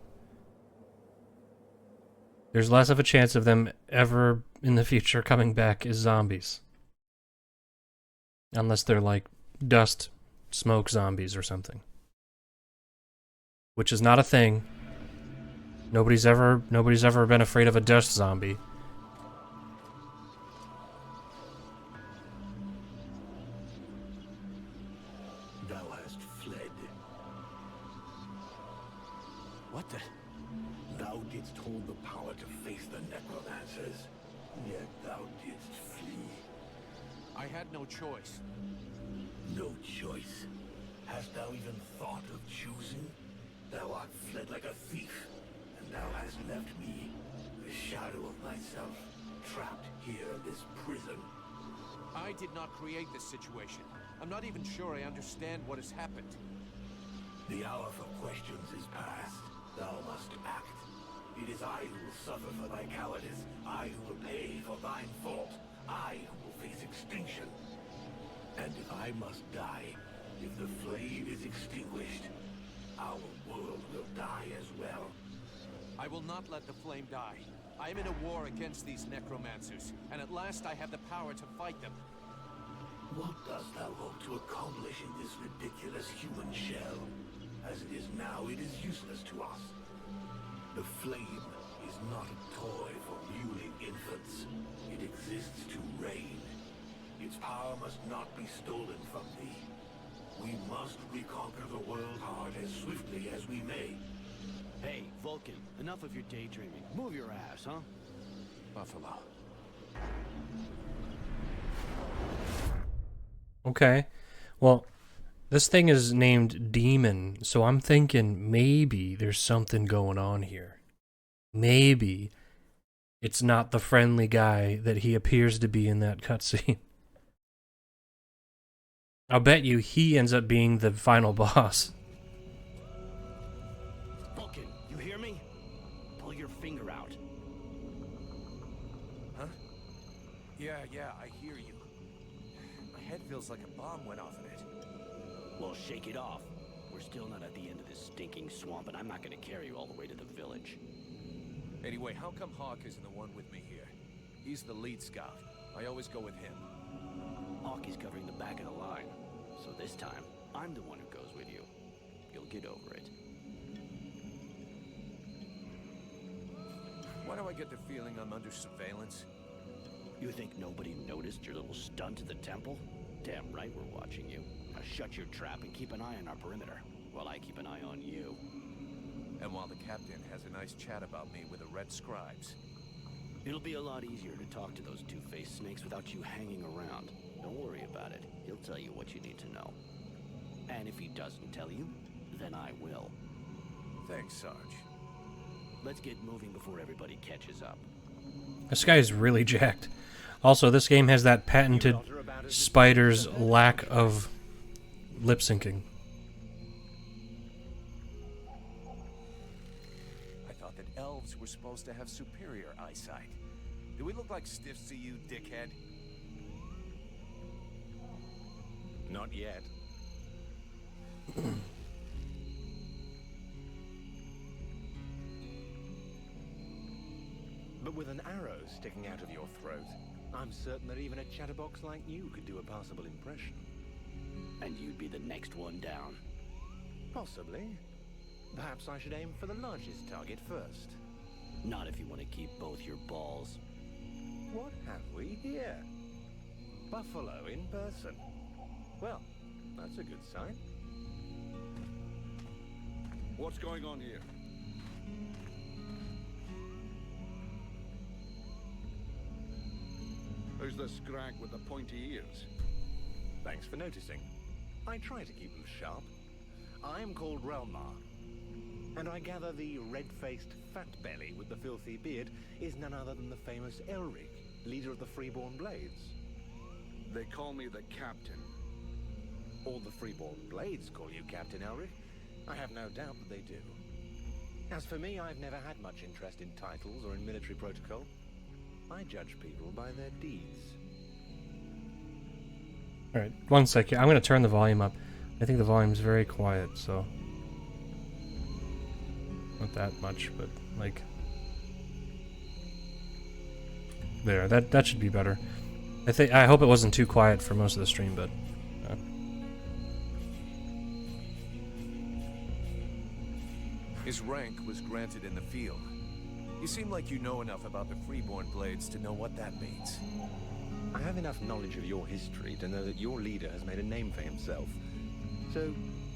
Speaker 1: There's less of a chance of them ever in the future coming back as zombies. Unless they're like dust, smoke zombies or something. Which is not a thing. Nobody's ever been afraid of a dust zombie.
Speaker 6: Thou hast fled. What the? Thou didst hold the power to face the Necromancers, yet thou didst flee.
Speaker 3: I had no choice.
Speaker 6: No choice. Hast thou even thought of choosing? Thou art fled like a thief, and thou hast left me, the shadow of myself, trapped here in this prison.
Speaker 3: I did not create this situation. I'm not even sure I understand what has happened.
Speaker 6: The hour for questions is past. Thou must act. It is I who will suffer for thy cowardice. I who will pay for thine fault. I who will face extinction. And if I must die, if the flame is extinguished, our world will die as well.
Speaker 3: I will not let the flame die. I am in a war against these necromancers, and at last I have the power to fight them.
Speaker 6: What dost thou hope to accomplish in this ridiculous human shell? As it is now, it is useless to us. The flame is not a toy for mewling infants. It exists to reign. Its power must not be stolen from thee. We must reconquer the world hard as swiftly as we may. Hey, Vulcan, enough of your daydreaming. Move your ass, huh?
Speaker 3: Buffalo.
Speaker 1: Okay. Well, this thing is named Demon, so I'm thinking maybe there's something going on here. Maybe it's not the friendly guy that he appears to be in that cutscene. I'll bet you he ends up being the final boss.
Speaker 6: Vulcan, you hear me? Pull your finger out.
Speaker 3: Huh? Yeah, I hear you. My head feels like a bomb went off in it.
Speaker 6: Well, shake it off. We're still not at the end of this stinking swamp, and I'm not gonna carry you all the way to the village.
Speaker 3: Anyway, how come Hawk isn't the one with me here? He's the lead scout. I always go with him.
Speaker 6: Hawk is covering the back of the line, so this time, I'm the one who goes with you. You'll get over it.
Speaker 3: Why do I get the feeling I'm under surveillance?
Speaker 6: You think nobody noticed your little stunt at the temple? Damn right we're watching you. Now shut your trap and keep an eye on our perimeter, while I keep an eye on you.
Speaker 3: And while the captain has a nice chat about me with the red scribes.
Speaker 6: It'll be a lot easier to talk to those two-faced snakes without you hanging around. Don't worry about it. He'll tell you what you need to know. And if he doesn't tell you, then I will.
Speaker 3: Thanks, Sarge.
Speaker 6: Let's get moving before everybody catches up.
Speaker 1: This guy is really jacked. Also, this game has that patented spider's lack of lip syncing.
Speaker 3: I thought that elves were supposed to have superior eyesight. Do we look like stiffs to you, dickhead?
Speaker 6: Not yet.
Speaker 8: But with an arrow sticking out of your throat, I'm certain that even a chatterbox like you could do a passable impression.
Speaker 6: And you'd be the next one down.
Speaker 8: Possibly. Perhaps I should aim for the largest target first.
Speaker 6: Not if you want to keep both your balls.
Speaker 8: What have we here? Buffalo in person. Well, that's a good sign.
Speaker 4: What's going on here? Who's the scrag with the pointy ears?
Speaker 8: Thanks for noticing. I try to keep them sharp. I'm called Relmar, and I gather the red-faced fat belly with the filthy beard is none other than the famous Elric, leader of the Freeborn Blades.
Speaker 4: They call me the Captain.
Speaker 8: All the Freeborn Blades call you Captain Elric. I have no doubt that they do. As for me, I've never had much interest in titles or in military protocol. I judge people by their deeds.
Speaker 1: Alright, one second. I'm going to turn the volume up. I think the volume's very quiet, so... Not that much, but, like... There, that should be better. I hope it wasn't too quiet for most of the stream, but...
Speaker 3: His rank was granted in the field. You seem like you know enough about the Freeborn Blades to know what that means.
Speaker 8: I have enough knowledge of your history to know that your leader has made a name for himself. So,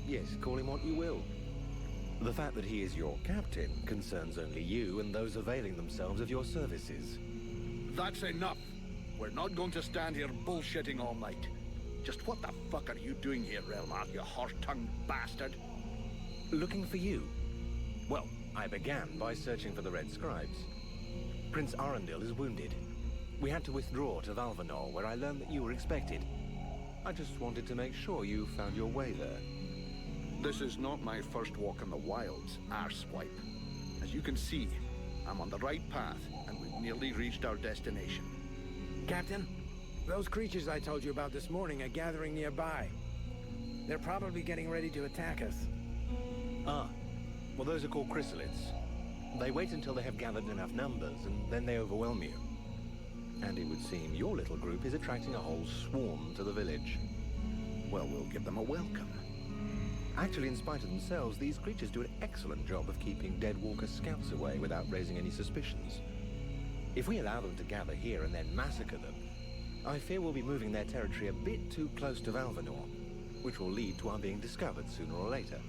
Speaker 8: yes, call him what you will. The fact that he is your captain concerns only you and those availing themselves of your services.
Speaker 4: That's enough. We're not going to stand here bullshitting all night. Just what the fuck are you doing here, Relmar, you horse-tongued bastard?
Speaker 8: Looking for you. Well, I began by searching for the Red Scribes. Prince Arundel is wounded. We had to withdraw to Valvanor, where I learned that you were expected. I just wanted to make sure you found your way there.
Speaker 4: This is not my first walk in the wilds, arswipe. As you can see, I'm on the right path, and we've nearly reached our destination.
Speaker 5: Captain, those creatures I told you about this morning are gathering nearby. They're probably getting ready to attack us.
Speaker 8: Ah, well, those are called chrysalids. They wait until they have gathered enough numbers, and then they overwhelm you. And it would seem your little group is attracting a whole swarm to the village.
Speaker 4: Well, we'll give them a welcome.
Speaker 8: Actually, in spite of themselves, these creatures do an excellent job of keeping Dead Walker scouts away without raising any suspicions. If we allow them to gather here and then massacre them, I fear we'll be moving their territory a bit too close to Valvanor, which will lead to our being discovered sooner or later.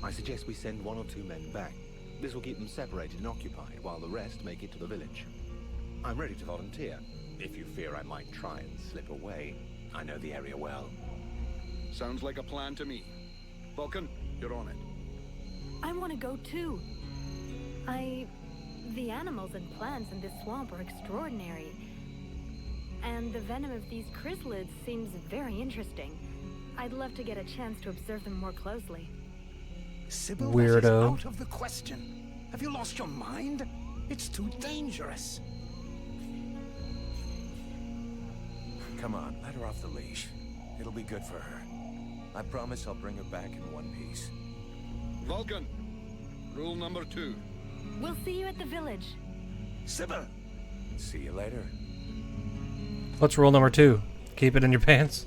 Speaker 8: I suggest we send 1 or 2 men back. This will keep them separated and occupied, while the rest make it to the village. I'm ready to volunteer, if you fear I might try and slip away. I know the area well.
Speaker 4: Sounds like a plan to me. Vulcan, you're on it.
Speaker 9: I want to go too. The animals and plants in this swamp are extraordinary. And the venom of these chrysalids seems very interesting. I'd love to get a chance to observe them more closely.
Speaker 7: Sybil,
Speaker 1: Weirdo.
Speaker 7: that is out of the question. Have you lost your mind? It's too dangerous.
Speaker 3: Come on, let her off the leash. It'll be good for her. I promise I'll bring her back in one piece.
Speaker 4: Vulcan, rule number 2.
Speaker 9: We'll see you at the village.
Speaker 7: Sybil!
Speaker 3: See you later.
Speaker 1: What's rule number 2? Keep it in your pants?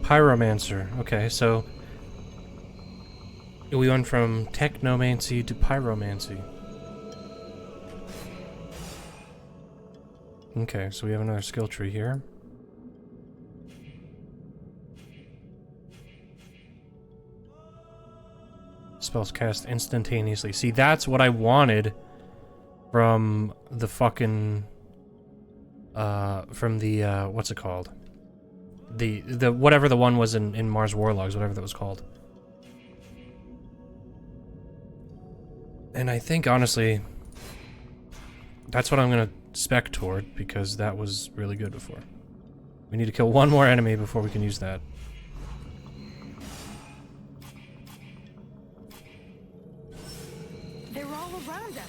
Speaker 1: Pyromancer. Okay, so we went from Technomancy to Pyromancy. Okay, so we have another skill tree here. Spells cast instantaneously. See, that's what I wanted from the fucking from the what's it called? The whatever the one was in Mars Warlogs, whatever that was called. And I think honestly that's what I'm gonna spec toward, because that was really good before. We need to kill one more enemy before we can use that.
Speaker 9: They're all around us.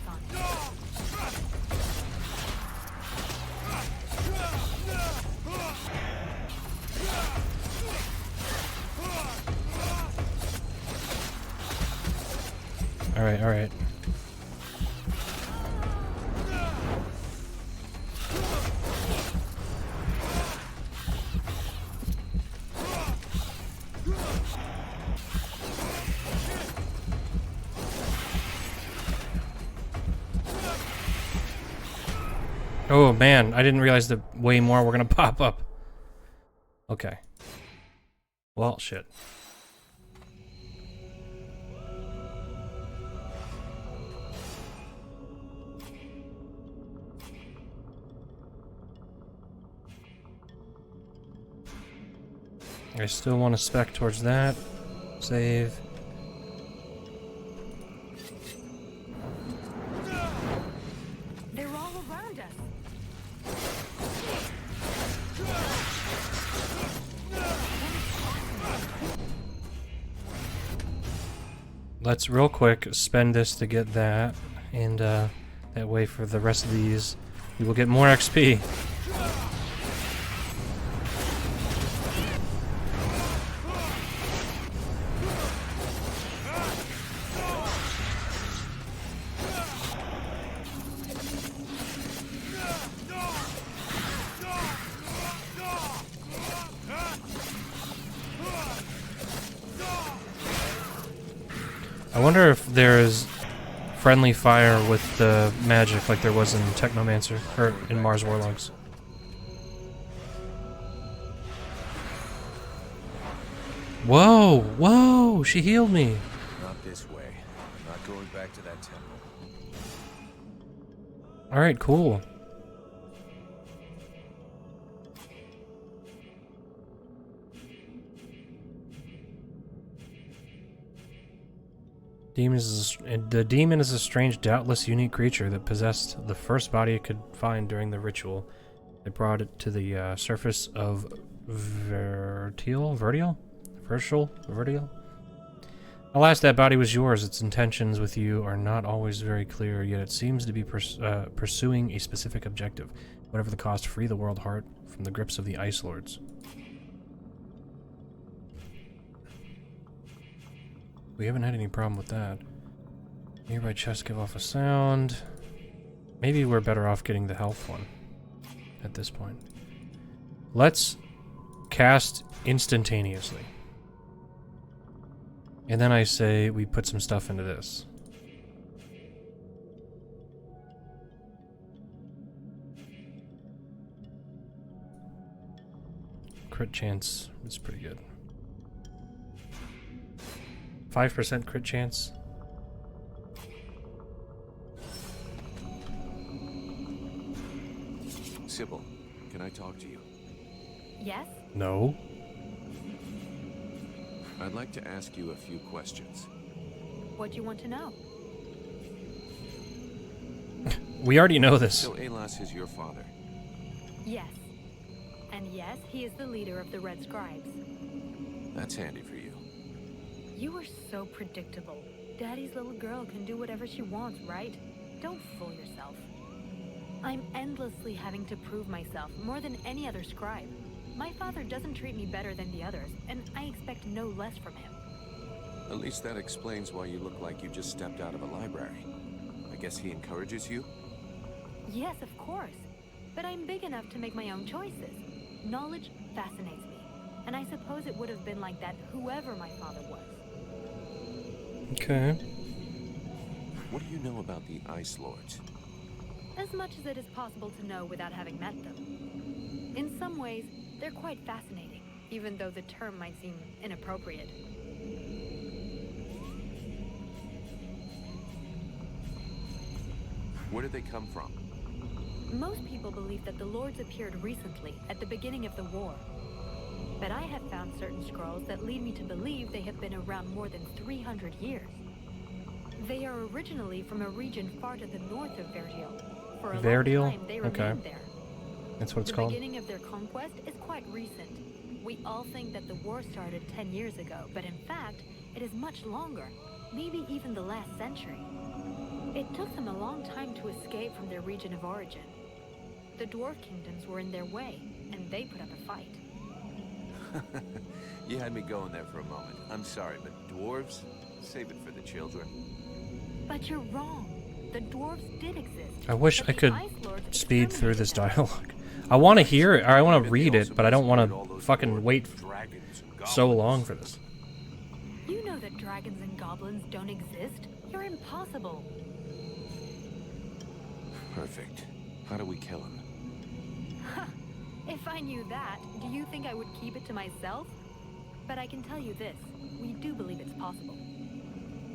Speaker 9: on.
Speaker 1: Alright, alright. Oh man, I didn't realize the way more were gonna pop up. Okay. Well, shit. I still want to spec towards that. Save.
Speaker 9: They're all around us.
Speaker 1: Let's real quick spend this to get that, and that way for the rest of these, we will get more XP. I wonder if there's friendly fire with the magic like there was in Technomancer, or in Mars Warlogs. Whoa! Whoa! She healed me!
Speaker 3: Not this way. I'm not going back to that temple.
Speaker 1: Alright, cool. The demon is a strange, doubtless unique creature that possessed the first body it could find during the ritual. It brought it to the surface of Vertial? Alas, that body was yours. Its intentions with you are not always very clear, yet it seems to be pursuing a specific objective. Whatever the cost, free the world heart from the grips of the Ice Lords. We haven't had any problem with that. Nearby chests give off a sound. Maybe we're better off getting the health one at this point. Let's cast instantaneously. And then I say we put some stuff into this. Crit chance is pretty good. 5% crit chance.
Speaker 3: Sybil, can I talk to you?
Speaker 9: Yes?
Speaker 1: No.
Speaker 3: I'd like to ask you a few questions.
Speaker 9: What do you want to know?
Speaker 1: We already know this.
Speaker 3: So Alas is your father?
Speaker 9: Yes. And yes, he is the leader of the Red Scribes.
Speaker 3: That's handy for you.
Speaker 9: You are so predictable. Daddy's little girl can do whatever she wants, right? Don't fool yourself. I'm endlessly having to prove myself more than any other scribe. My father doesn't treat me better than the others, and I expect no less from him.
Speaker 3: At least that explains why you look like you just stepped out of a library. I guess he encourages you?
Speaker 9: Yes, of course. But I'm big enough to make my own choices. Knowledge fascinates me. And I suppose it would have been like that whoever my father was.
Speaker 1: Okay.
Speaker 3: What do you know about the Ice Lords?
Speaker 9: As much as it is possible to know without having met them. In some ways, they're quite fascinating, even though the term might seem inappropriate.
Speaker 3: Where did they come from?
Speaker 9: Most people believe that the Lords appeared recently, at the beginning of the war. But I have found certain scrolls that lead me to believe they have been around more than 300 years. They are originally from a region far to the north of Vertial. For a long time, they remained there.
Speaker 1: That's what it's
Speaker 9: The
Speaker 1: called.
Speaker 9: beginning of their conquest is quite recent. We all think that the war started 10 years ago, but in fact, it is much longer, maybe even the last century. It took them a long time to escape from their region of origin. The dwarf kingdoms were in their way, and they put up a fight.
Speaker 3: You had me going there for a moment. I'm sorry, but dwarves? Save it for the children.
Speaker 9: But you're wrong. The dwarves did exist.
Speaker 1: I wish
Speaker 9: but
Speaker 1: I
Speaker 9: the
Speaker 1: could
Speaker 9: Ice Lords
Speaker 1: speed through this
Speaker 9: exterminated
Speaker 1: dialogue. I want to hear it, or I want to read it, but I don't want to fucking wait so long for this.
Speaker 9: them. You know that dragons and goblins don't exist. You're impossible.
Speaker 3: Perfect. How do we kill him?
Speaker 9: If I knew that, do you think I would keep it to myself? But I can tell you this, we do believe it's possible.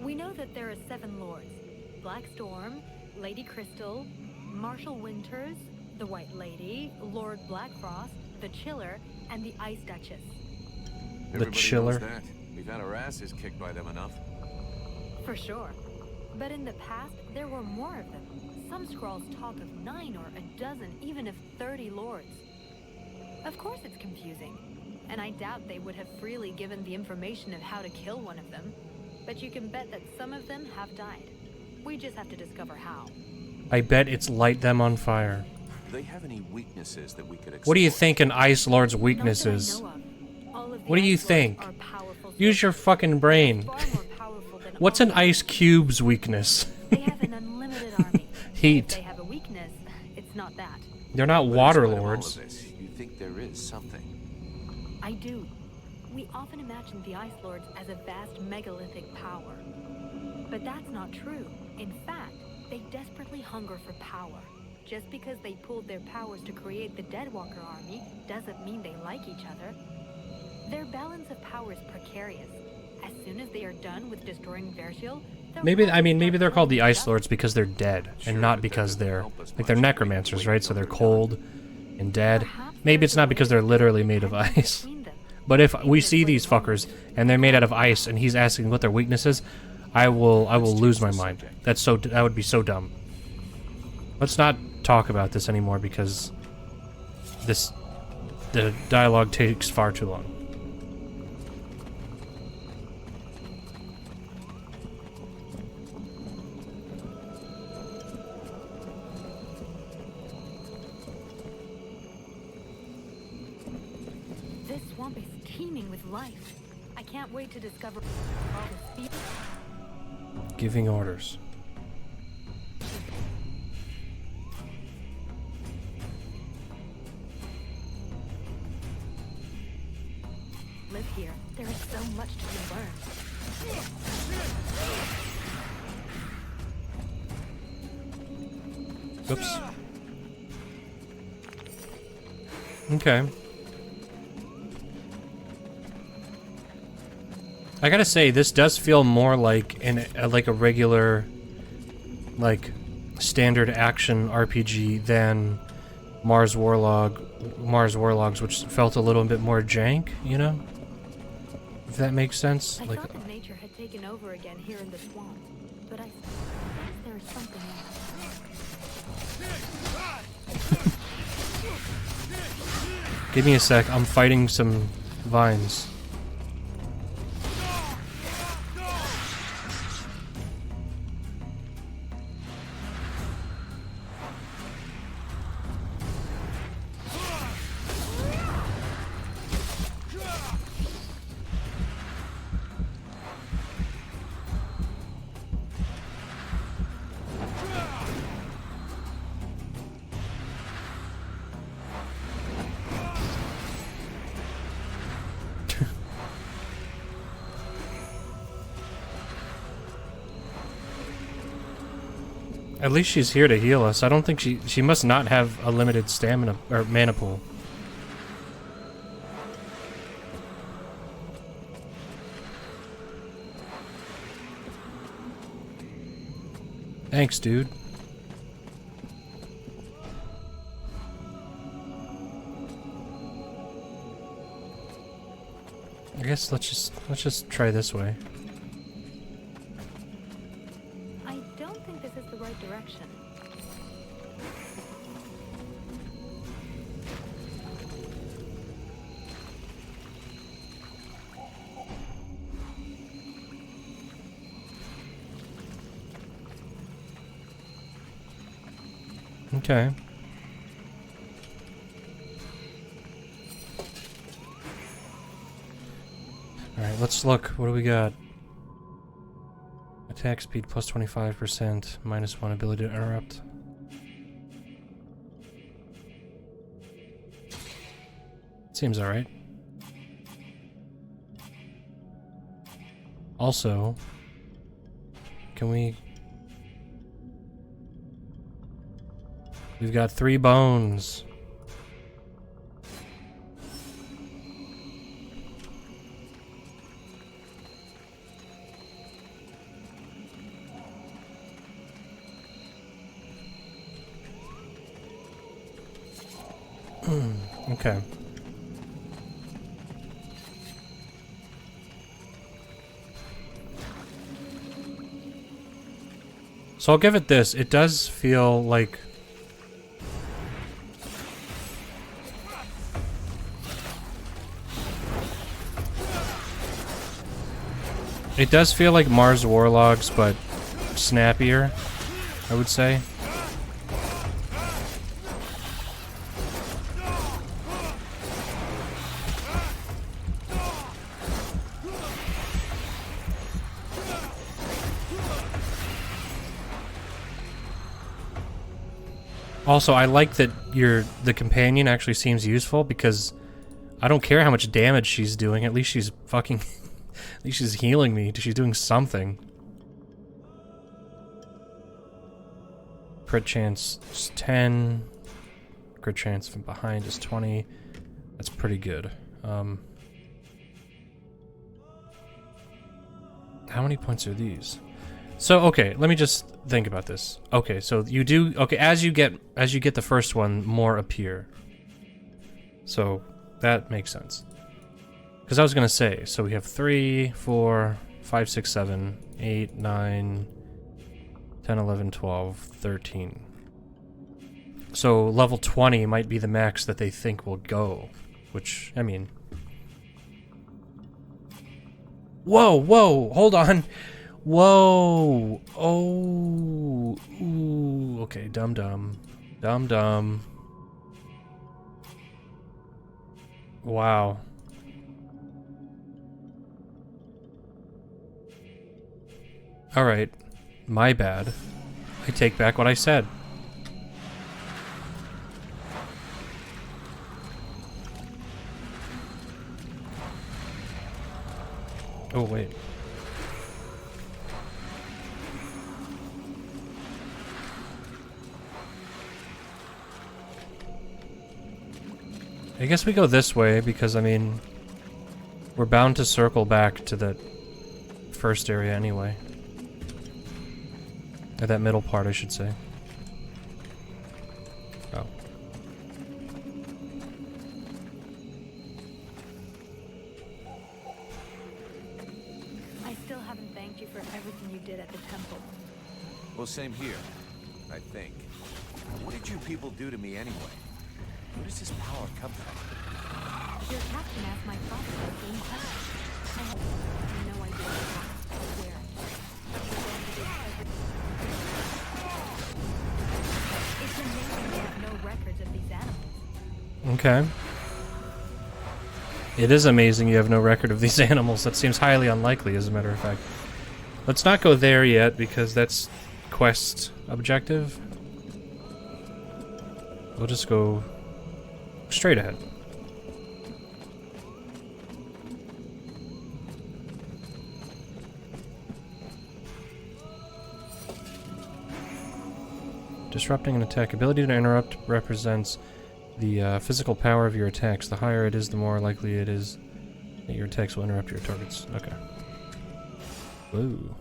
Speaker 9: We know that there are 7 lords. Black Storm, Lady Crystal, Marshal Winters, the White Lady, Lord Blackfrost, the Chiller, and the Ice Duchess.
Speaker 3: Everybody
Speaker 1: Chiller.
Speaker 3: knows that. We've had our asses kicked by them enough.
Speaker 9: For sure. But in the past, there were more of them. Some scrolls talk of 9 or a dozen, even of 30 lords. Of course it's confusing, and I doubt they would have freely given the information of how to kill one of them. But you can bet that some of them have died. We just have to discover how.
Speaker 1: I bet it's light them on fire.
Speaker 3: Do they have any weaknesses that we could explore?
Speaker 1: What do you think an Ice Lord's weakness
Speaker 9: Not that I
Speaker 1: is?
Speaker 9: know of. All of the
Speaker 1: What do you
Speaker 9: Ice Lords
Speaker 1: think?
Speaker 9: are powerful
Speaker 1: Use your
Speaker 9: sorcerers,
Speaker 1: fucking brain.
Speaker 9: far more powerful than
Speaker 1: What's
Speaker 9: all
Speaker 1: an
Speaker 9: of
Speaker 1: Ice Cube's weakness?
Speaker 9: They have an unlimited army.
Speaker 1: Heat.
Speaker 9: If they have a weakness, it's not that.
Speaker 1: They're not
Speaker 3: But
Speaker 1: water
Speaker 3: in spite of all
Speaker 1: lords.
Speaker 3: of this, you think there is something?
Speaker 9: I do. We often imagine the Ice Lords as a vast megalithic power. But that's not true. In fact, they desperately hunger for power. Just because they pooled their powers to create the Deadwalker army doesn't mean they like each other. Their balance of power is precarious. As soon as they are done with destroying Vergil,
Speaker 1: Maybe they're called the Ice Lords because they're dead, and not because they're like they're necromancers, right? So they're cold and dead. Maybe it's not because they're literally made of ice. But if we see these fuckers and they're made out of ice, and he's asking what their weakness is, I will lose my mind. That would be so dumb. Let's not talk about this anymore because the dialogue takes far too long.
Speaker 9: This swamp is teeming with life. I can't wait to discover all this beauty.
Speaker 1: Giving orders.
Speaker 9: Live here. There is so much to learn.
Speaker 1: Oops. Okay. I gotta say, this does feel more like like a regular, like, standard action RPG than Mars Warlogs, which felt a little bit more jank, you know? If that makes sense.
Speaker 9: I
Speaker 1: Like,
Speaker 9: thought that nature had taken over again here in the swamp, but I guess there is something else.
Speaker 1: give me a sec. I'm fighting some vines. At least she's here to heal us. I don't think she must not have a limited stamina or mana pool. Thanks, dude. I guess let's just try this way.
Speaker 9: I don't think this is the right direction.
Speaker 1: Okay. Alright, let's look. What do we got? Attack speed plus 25%, minus 1 ability to interrupt. Seems alright. Also, can we... We've got 3 bones. Okay. So I'll give it this. It does feel like... It does feel like Mars Warlogs, but snappier, I would say. Also, I like that the companion actually seems useful because I don't care how much damage she's doing. At least she's fucking... at least she's healing me. She's doing something. Crit chance is 10. Crit chance from behind is 20. That's pretty good. How many points are these? So, okay, let me just think about this. Okay, so you do... Okay, as you get the first one, more appear. So, that makes sense. Because I was going to say, so we have 3, 4, 5, 6, 7, 8, 9, 10, 11, 12, 13. So, level 20 might be the max that they think will go. Which, I mean... Whoa, whoa, hold on! Whoa! Oh! Ooh, okay, dum-dum. Dum-dum. Wow. Alright. My bad. I take back what I said. Oh, wait. I guess we go this way because, I mean, we're bound to circle back to that first area anyway. Or that middle part, I should say. Oh.
Speaker 9: I still haven't thanked you for everything you did at the temple.
Speaker 3: Well, same here, I think. What did you people do to me anyway? Where does this power come from?
Speaker 9: Your captain asked my father the same question. I have no idea how or where. It's amazing they have no records of these animals.
Speaker 1: Okay. It is amazing you have no record of these animals. That seems highly unlikely, as a matter of fact. Let's not go there yet, because that's quest objective. We'll just go straight ahead. Disrupting an attack. Ability to interrupt represents the physical power of your attacks. The higher it is, the more likely it is that your attacks will interrupt your targets. Okay. Woo.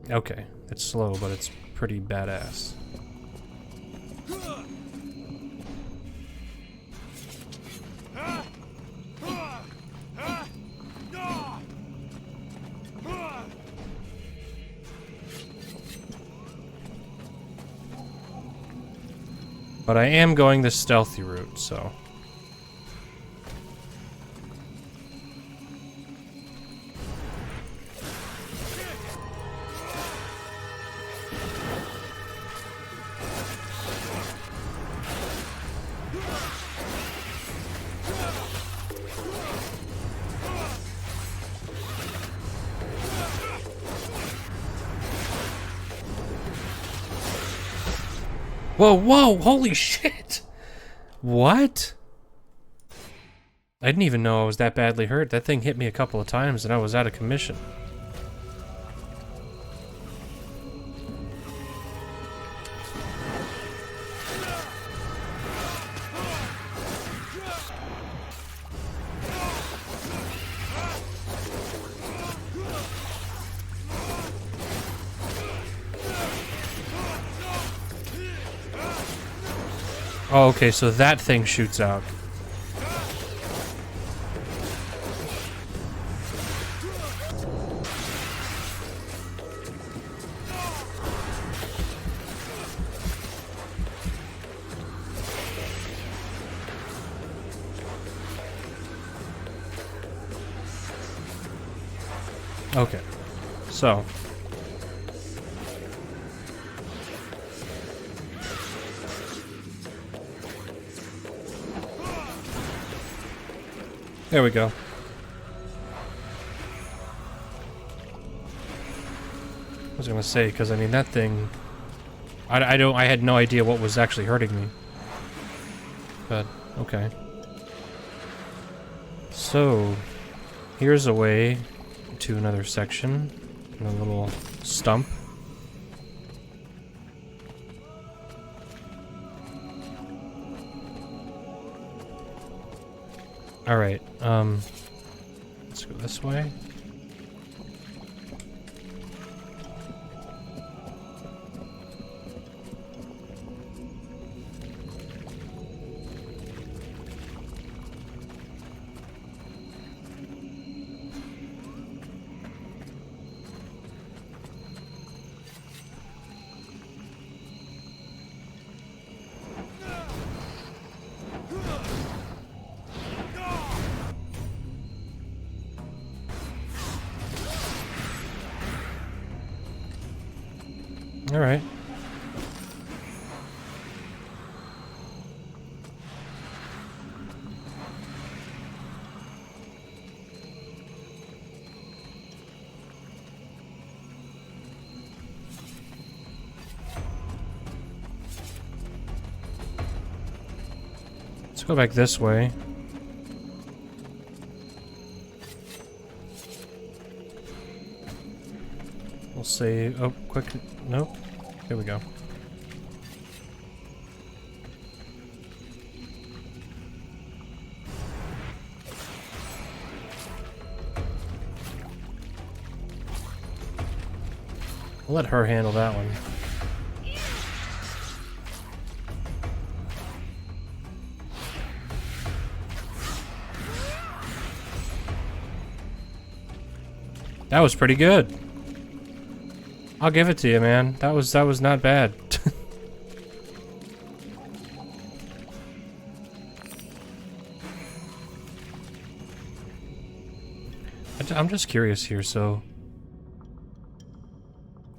Speaker 1: Okay. It's slow, but it's pretty badass. But I am going the stealthy route, so... Whoa, whoa, holy shit! What? I didn't even know I was that badly hurt. That thing hit me a couple of times and I was out of commission. Oh, okay, so that thing shoots out. Okay, so there we go. I was gonna say, because I mean that thing, I had no idea what was actually hurting me. But okay. So here's a way to another section, and a little stump. All right, let's go this way. All right. Let's go back this way. We'll say, oh, quick, nope. Here we go. We'll let her handle that one. That was pretty good. I'll give it to you, man. That was not bad. I'm just curious here, so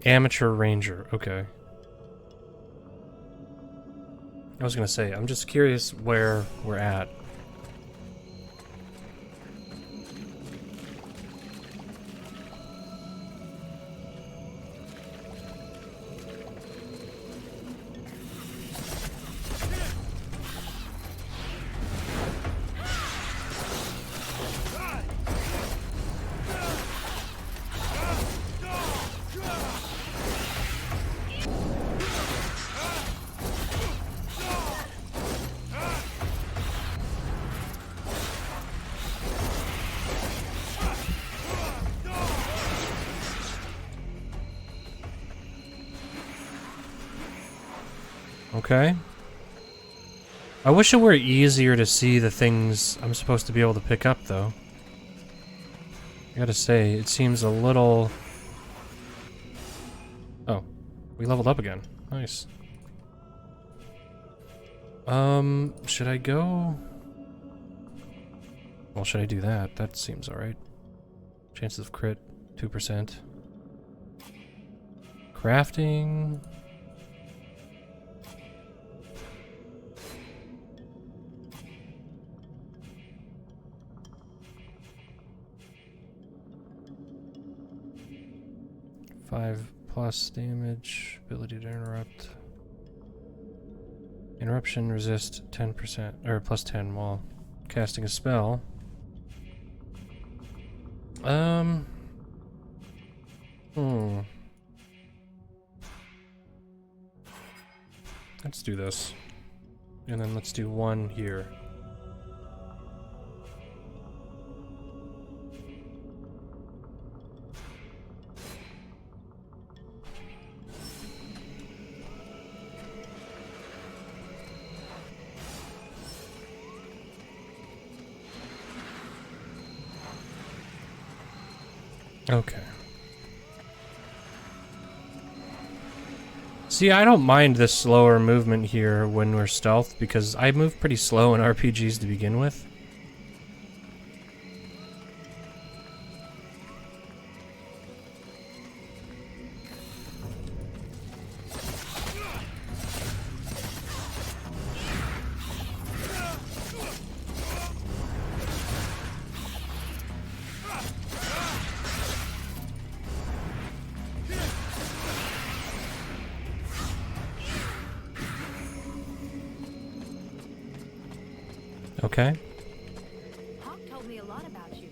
Speaker 1: amateur ranger, okay. I was gonna say, I'm just curious where we're at. Okay. I wish it were easier to see the things I'm supposed to be able to pick up, though. I gotta say, it seems a little... Oh, we leveled up again. Nice. Should I go? Well, should I do that? That seems alright. Chances of crit, 2%. Crafting... +5 damage, ability to interrupt. Interruption resist 10% or plus 10 while casting a spell. Let's do this. And then let's do one here. Okay. See, I don't mind this slower movement here when we're stealth, because I move pretty slow in RPGs to begin with. Okay.
Speaker 9: Hawk told me a lot about you.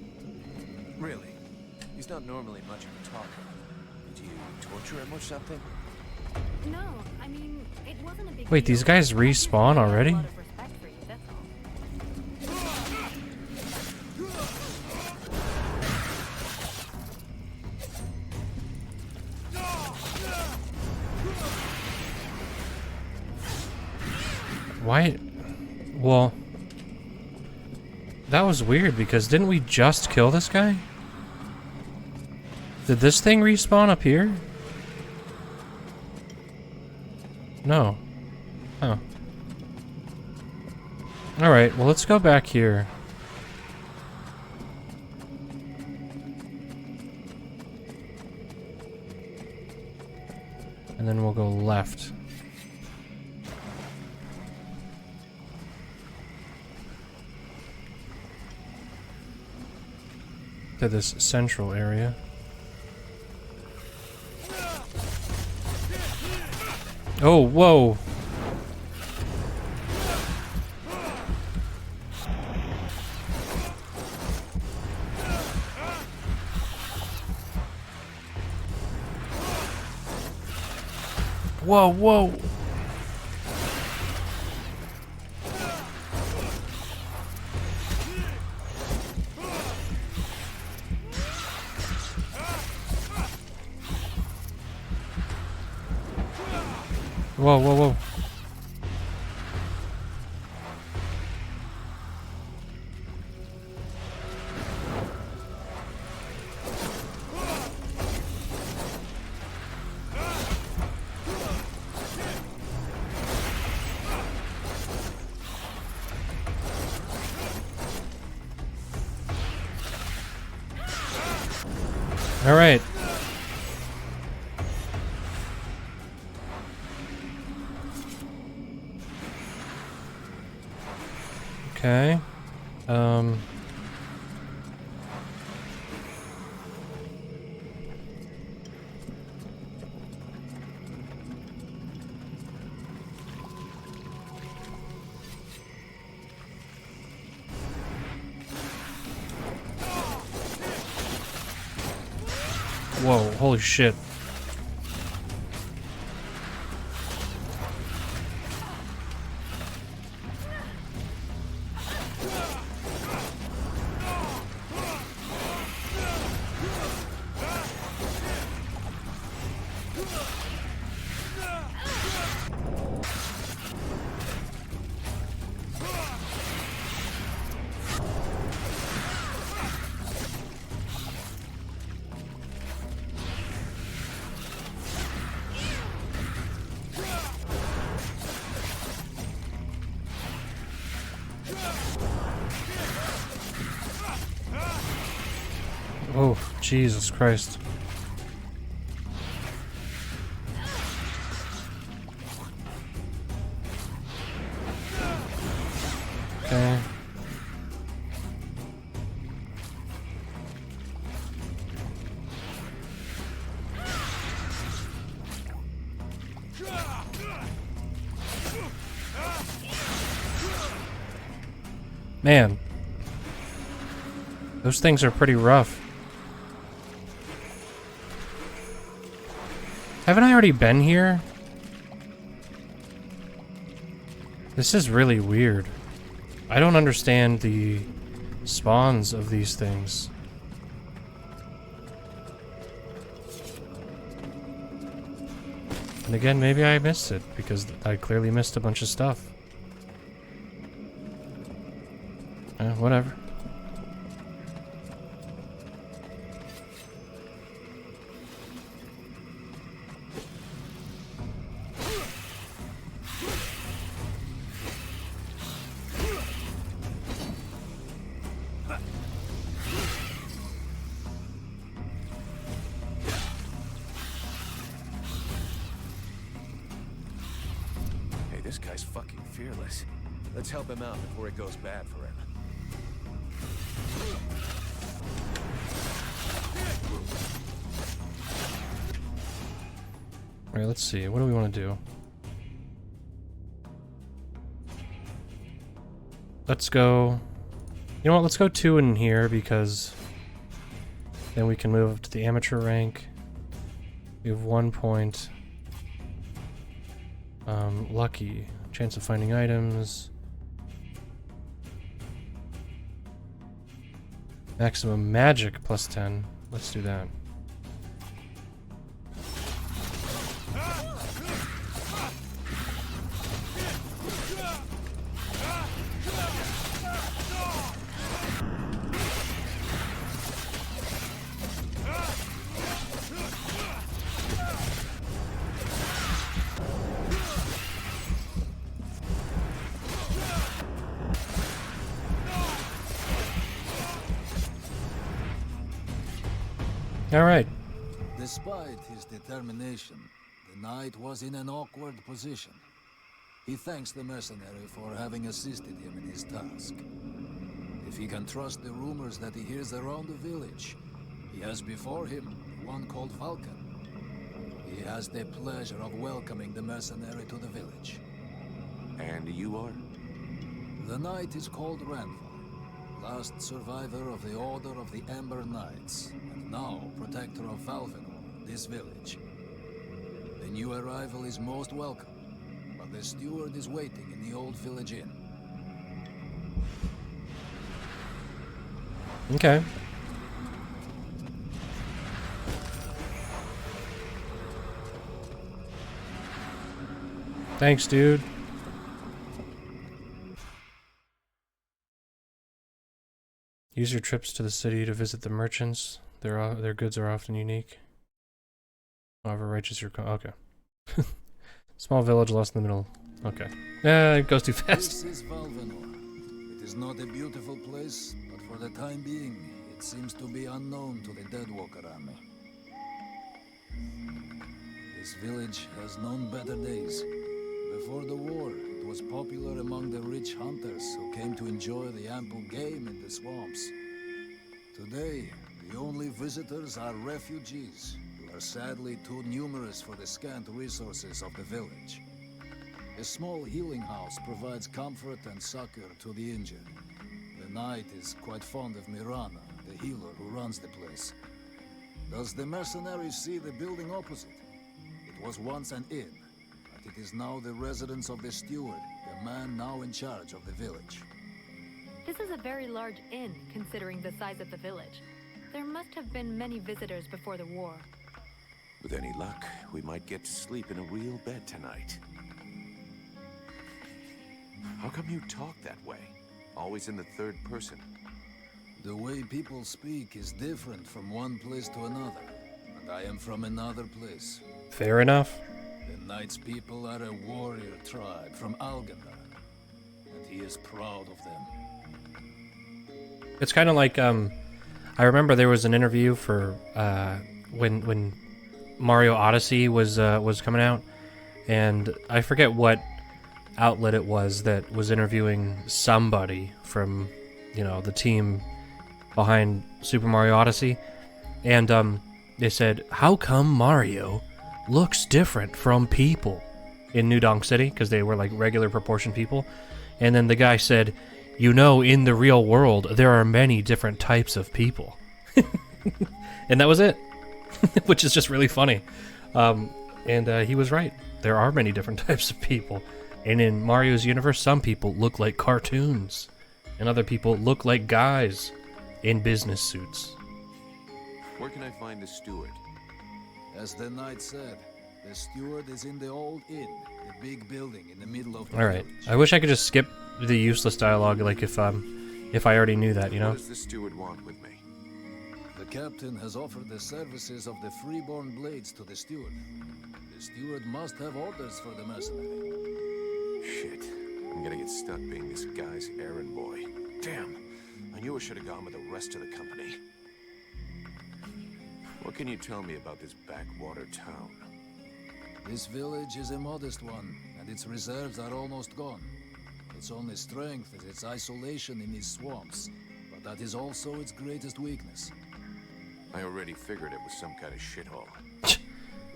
Speaker 3: Really? He's not normally much of a talker. Did you torture him or something?
Speaker 9: No, I mean, it wasn't a big
Speaker 1: Wait,
Speaker 9: deal.
Speaker 1: these guys respawn
Speaker 9: I have
Speaker 1: already?
Speaker 9: a lot of respect for you, that's all.
Speaker 1: Why? Well, that was weird because didn't we just kill this guy? Did this thing respawn up here? No. Oh. Alright, well let's go back here. And then we'll go left. To this central area. Oh, whoa! Whoa, whoa! Whoa, whoa, whoa. All right. Okay. Whoa, holy shit. Oh, Jesus Christ. Okay. Man. Those things are pretty rough. Haven't I already been here? This is really weird. I don't understand the spawns of these things. And again, maybe I missed it, because I clearly missed a bunch of stuff. Whatever.
Speaker 3: Hey, this guy's fucking fearless. Let's help him out before it goes bad for him.
Speaker 1: Alright, let's see. What do we want to do? Let's go... You know what? Let's go 2 in here, because then we can move up to the amateur rank. We have 1 point. Lucky. Chance of finding items. Maximum magic plus 10. Let's do that. Alright.
Speaker 10: Despite his determination, the knight was in an awkward position. He thanks the mercenary for having assisted him in his task. If he can trust the rumors that he hears around the village, he has before him one called Falcon. He has the pleasure of welcoming the mercenary to the village.
Speaker 3: And you are?
Speaker 10: The knight is called Randall, last survivor of the Order of the Ember Knights, and now protector of Valvenor, this village. The new arrival is most welcome, but the steward is waiting in the old village inn.
Speaker 1: Okay. Thanks, dude. Use your trips to the city to visit the merchants. Their goods are often unique. However righteous your okay. Small village lost in the middle. Okay. It goes too fast.
Speaker 10: This is Valvenor. It is not a beautiful place, but for the time being, it seems to be unknown to the Deadwalker army. This village has known better days. Before the war, it was popular among the rich hunters who came to enjoy the ample game in the swamps. Today, the only visitors are refugees, who are sadly too numerous for the scant resources of the village. A small healing house provides comfort and succor to the injured. The knight is quite fond of Mirana, the healer who runs the place. Does the mercenary see the building opposite? It was once an inn, but it is now the residence of the steward, the man now in charge of the village.
Speaker 9: This is a very large inn, considering the size of the village. There must have been many visitors before the war.
Speaker 3: With any luck, we might get to sleep in a real bed tonight. How come you talk that way? Always in the third person.
Speaker 10: The way people speak is different from one place to another, and I am from another place.
Speaker 1: Fair enough.
Speaker 10: The knight's people are a warrior tribe from Algendar, and he is proud of them.
Speaker 1: It's kind of like I remember there was an interview for when Mario Odyssey was coming out, and I forget what outlet it was that was interviewing somebody from, you know, the team behind Super Mario Odyssey, and they said, how come Mario looks different from people in New Donk City, because they were like regular proportion people? And then the guy said, you know, in the real world, there are many different types of people. And that was it, which is just really funny. And he was right. There are many different types of people. And in Mario's universe, some people look like cartoons, and other people look like guys in business suits.
Speaker 3: Where can I find the steward?
Speaker 10: As the knight said, the steward is in the old inn, the big building in the middle of the
Speaker 1: Alright,
Speaker 10: village.
Speaker 1: I wish I could just skip the useless dialogue, like if I already knew that, you know?
Speaker 3: What does the steward want with me?
Speaker 10: The captain has offered the services of the freeborn blades to the steward. The steward must have orders for the mercenary.
Speaker 3: Shit. I'm gonna get stuck being this guy's errand boy. Damn. I knew I should have gone with the rest of the company. What can you tell me about this backwater town?
Speaker 10: This village is a modest one, and its reserves are almost gone. Its only strength is its isolation in these swamps, but that is also its greatest weakness.
Speaker 3: I already figured it was some kind of shithole.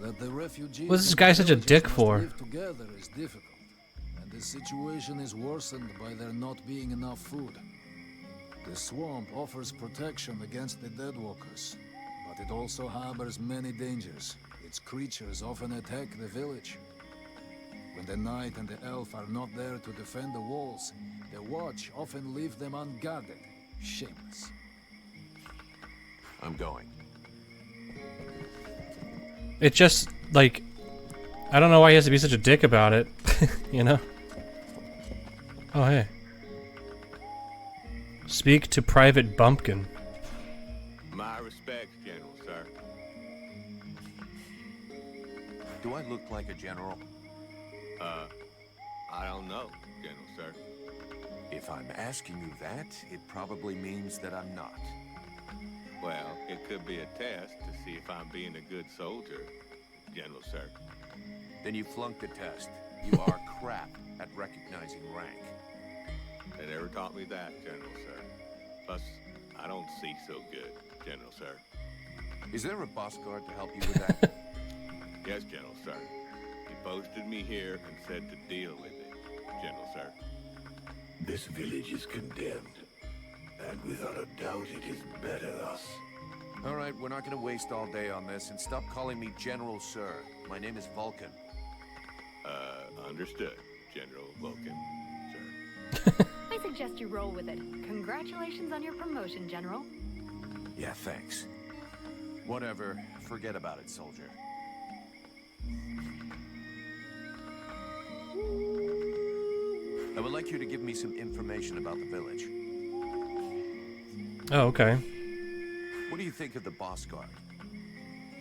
Speaker 10: That the refugees
Speaker 1: What's this guy such a dick
Speaker 10: must
Speaker 1: for?
Speaker 10: live together is difficult, and the situation is worsened by there not being enough food. The swamp offers protection against the deadwalkers, but it also harbors many dangers. Its creatures often attack the village. When the knight and the elf are not there to defend the walls, the watch often leave them unguarded. Shameless.
Speaker 3: I'm going.
Speaker 1: It just, like, I don't know why he has to be such a dick about it, you know? Oh, hey. Speak to Private Bumpkin.
Speaker 5: My respects, General, sir.
Speaker 3: Do I look like a general?
Speaker 5: I don't know, General, sir.
Speaker 3: If I'm asking you that, it probably means that I'm not.
Speaker 5: Well, it could be a test to see if I'm being a good soldier, General, sir.
Speaker 3: Then you flunked the test. You are crap at recognizing rank.
Speaker 5: They never taught me that, General, sir. Plus, I don't see so good, General, sir.
Speaker 3: Is there a boss guard to help you with that?
Speaker 5: Yes, General, sir. He posted me here and said to deal with it, General, sir.
Speaker 11: This village is condemned, and without a doubt it is better thus.
Speaker 3: All right, we're not going to waste all day on this, and stop calling me General, sir. My name is Vulcan.
Speaker 5: Understood, General Vulcan, sir.
Speaker 9: I suggest you roll with it. Congratulations on your promotion, General.
Speaker 3: Yeah, thanks. Whatever. Forget about it, soldier. I would like you to give me some information about the village.
Speaker 1: Oh, okay.
Speaker 3: What do you think of the boss guard?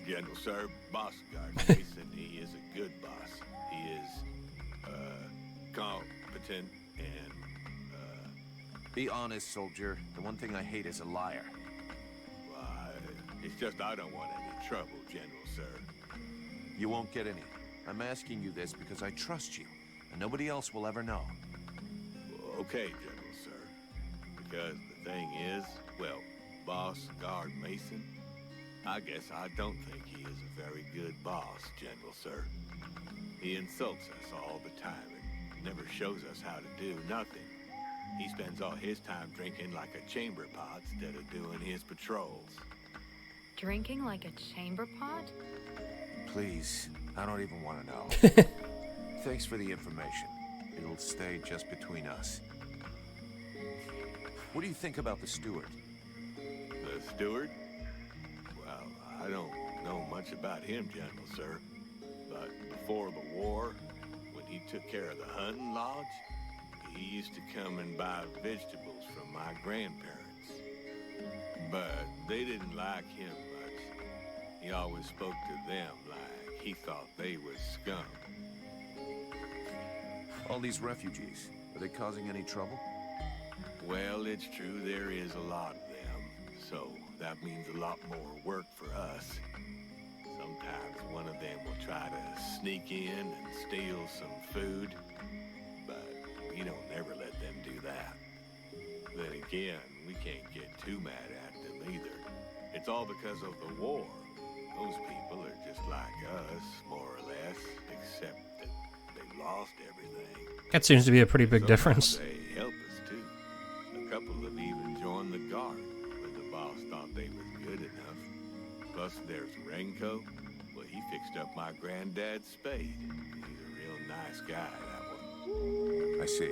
Speaker 5: General, sir, Boss Guard Mason, he is a good boss. He is, competent and,
Speaker 3: Be honest, soldier. The one thing I hate is a liar.
Speaker 5: why, it's just I don't want any trouble, General, sir.
Speaker 3: You won't get any. I'm asking you this because I trust you, and nobody else will ever know.
Speaker 5: Okay, General, sir. Because the thing is, well, Boss Guard Mason, I guess I don't think he is a very good boss, General, sir. He insults us all the time and never shows us how to do nothing. He spends all his time drinking like a chamber pot instead of doing his patrols.
Speaker 9: Drinking like a chamber pot?
Speaker 3: Please, I don't even want to know. Thanks for the information. It'll stay just between us. What do you think about the steward?
Speaker 5: The steward? Well, I don't know much about him, General, sir. But before the war, when he took care of the hunting lodge, he used to come and buy vegetables from my grandparents. But they didn't like him much. He always spoke to them like he thought they was scum.
Speaker 3: All these refugees, are they causing any trouble?
Speaker 5: Well, it's true there is a lot of them, so that means a lot more work for us. Sometimes one of them will try to sneak in and steal some food, but we don't ever let them do that. Then again, we can't get too mad at them either. It's all because of the war. Those people are just like us, more or less, except that they lost everything.
Speaker 1: That seems to be a pretty big difference.
Speaker 5: They help us too. nice guy, that one.
Speaker 3: I see.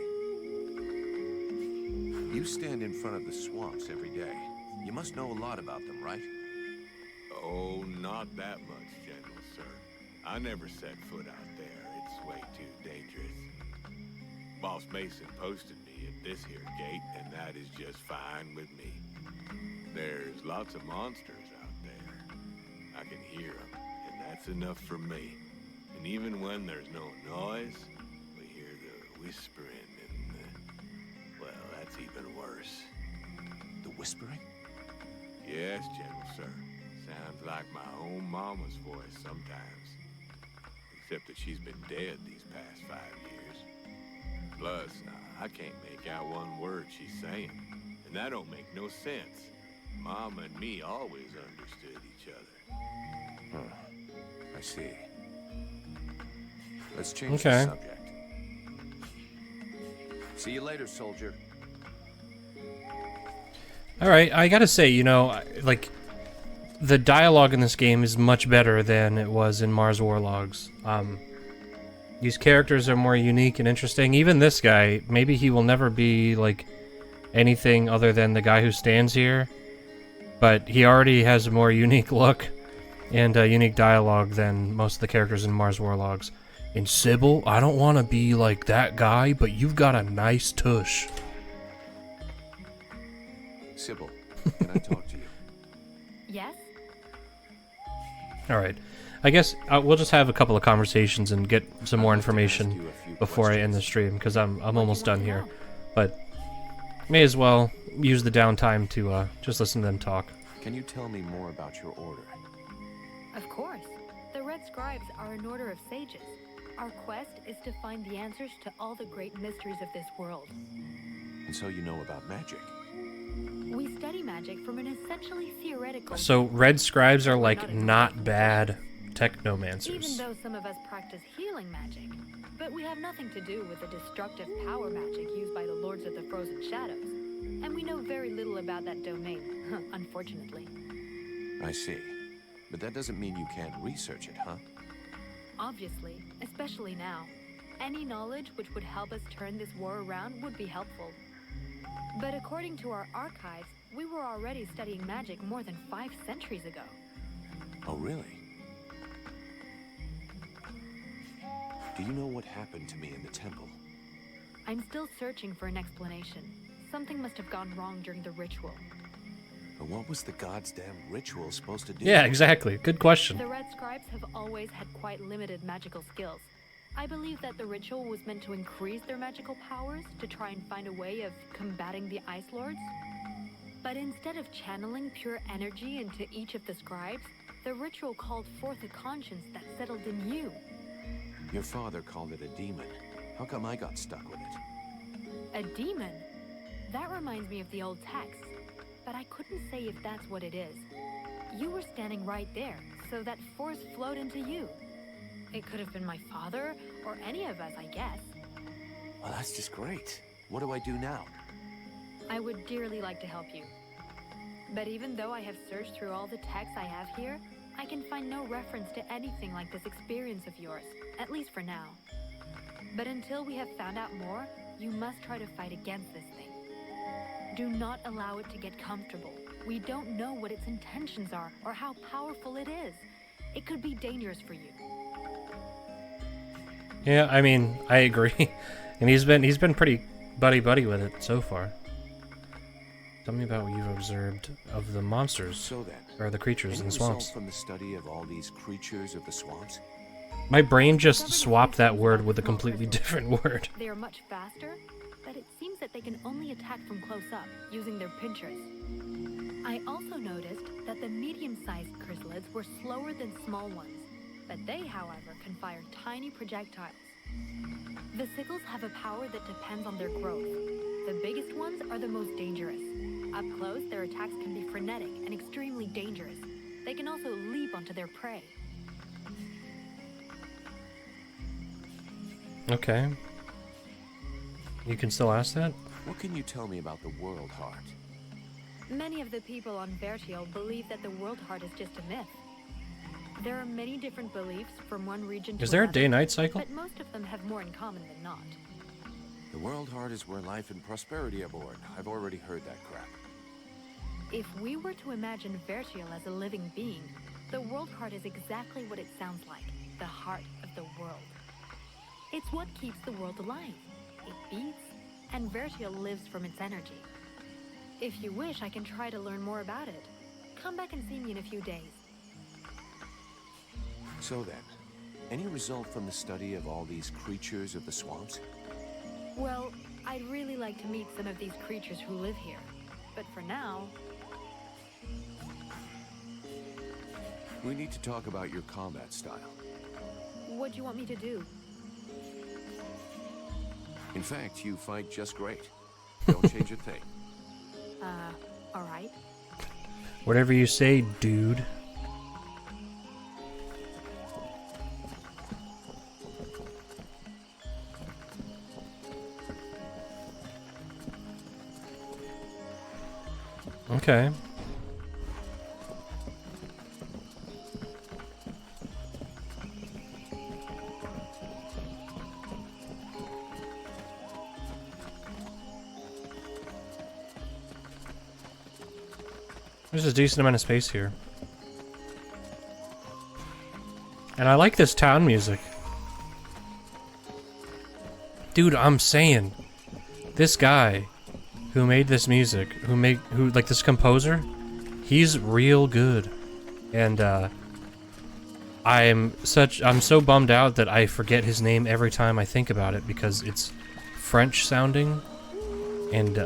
Speaker 3: You stand in front of the swamps every day. You must know a lot about them, right?
Speaker 5: Oh, not that much, General, sir. I never set foot out there. It's way too dangerous. Boss Mason posted me at this here gate, and that is just fine with me. There's lots of monsters out there. I can hear them, and that's enough for me. And even when there's no noise, we hear the whispering and well, that's even worse.
Speaker 3: The whispering?
Speaker 5: Yes, General, sir. Sounds like my own mama's voice sometimes. Except that she's been dead these past 5 years. Plus, I can't make out one word she's saying. And that don't make no sense. Mama and me always understood each other.
Speaker 3: Huh. I see. Let's change the subject. See you later, soldier.
Speaker 1: Alright, I gotta say, you know, like, the dialogue in this game is much better than it was in Mars Warlogs. These characters are more unique and interesting. Even this guy, maybe he will never be, like, anything other than the guy who stands here, but he already has a more unique look and a unique dialogue than most of the characters in Mars Warlogs. And Sybil, I don't want to be like that guy, but you've got a nice tush.
Speaker 3: Sybil, can I talk to you?
Speaker 9: Yes?
Speaker 1: Alright. I guess we'll just have a couple of conversations and get some more information before I end the stream, because I'm almost done here. But may as well use the downtime to just listen to them talk.
Speaker 3: Can you tell me more about your order?
Speaker 9: Of course. The Red Scribes are an order of sages. Our quest is to find the answers to all the great mysteries of this world.
Speaker 3: And so you know about magic?
Speaker 9: We study magic from an essentially theoretical...
Speaker 1: So Red Scribes are like not bad Technomancers.
Speaker 9: Even though some of us practice healing magic, but we have nothing to do with the destructive power magic used by the Lords of the Frozen Shadows. And we know very little about that domain, unfortunately.
Speaker 3: I see. But that doesn't mean you can't research it, huh?
Speaker 9: Obviously, especially now. Any knowledge which would help us turn this war around would be helpful. But according to our archives, we were already studying magic more than 5 centuries ago.
Speaker 3: Oh, really? Do you know what happened to me in the temple?
Speaker 9: I'm still searching for an explanation. Something must have gone wrong during the ritual.
Speaker 3: But what was the god's damn ritual supposed to do?
Speaker 1: Yeah, exactly. Good question.
Speaker 9: The Red Scribes have always had quite limited magical skills. I believe that the ritual was meant to increase their magical powers to try and find a way of combating the Ice Lords. But instead of channeling pure energy into each of the scribes, the ritual called forth a conscience that settled in you.
Speaker 3: Your father called it a demon. How come I got stuck with it?
Speaker 9: A demon? That reminds me of the old texts, but I couldn't say if that's what it is. You were standing right there, so that force flowed into you. It could have been my father, or any of us, I guess.
Speaker 3: Well, that's just great. What do I do now?
Speaker 9: I would dearly like to help you. But even though I have searched through all the texts I have here, I can find no reference to anything like this experience of yours, at least for now. But until we have found out more, you must try to fight against this thing. Do not allow it to get comfortable. We don't know what its intentions are, or how powerful it is. It could be dangerous for you.
Speaker 1: Yeah, I mean, I agree. And he's been pretty buddy-buddy with it so far. Tell me about what you've observed of the monsters,
Speaker 3: so then,
Speaker 1: or the creatures in the swamps.
Speaker 3: From the study of all these creatures of the swamps?
Speaker 1: My brain just swapped that word with a completely different word.
Speaker 9: They are much faster, but it seems that they can only attack from close up, using their pinchers. I also noticed that the medium-sized chrysalids were slower than small ones, but they, however, can fire tiny projectiles. The sickles have a power that depends on their growth. The biggest ones are the most dangerous. Up close, their attacks can be frenetic and extremely dangerous. They can also leap onto their prey.
Speaker 1: Okay. You can still ask that?
Speaker 3: What can you tell me about the World Heart?
Speaker 9: Many of the people on Vertiel believe that the World Heart is just a myth. There are many different beliefs from one region to
Speaker 1: Is there a
Speaker 9: another,
Speaker 1: day-night cycle?
Speaker 9: but most of them have more in common than not.
Speaker 3: The World Heart is where life and prosperity are born. I've already heard that crap.
Speaker 9: If we were to imagine Vertial as a living being, the World Heart is exactly what it sounds like, the heart of the world. It's what keeps the world alive. It beats, and Vertial lives from its energy. If you wish, I can try to learn more about it. Come back and see me in a few days.
Speaker 3: So then, any result from the study of all these creatures of the swamps?
Speaker 9: Well, I'd really like to meet some of these creatures who live here. But for now...
Speaker 3: We need to talk about your combat style.
Speaker 9: What do you want me to do?
Speaker 3: In fact, you fight just great. Don't change a thing.
Speaker 9: Alright.
Speaker 1: Whatever you say, dude. Okay. There's a decent amount of space here. And I like this town music. Dude, I'm saying, this guy who made this music, like this composer, he's real good. And I'm so bummed out that I forget his name every time I think about it because it's French sounding, and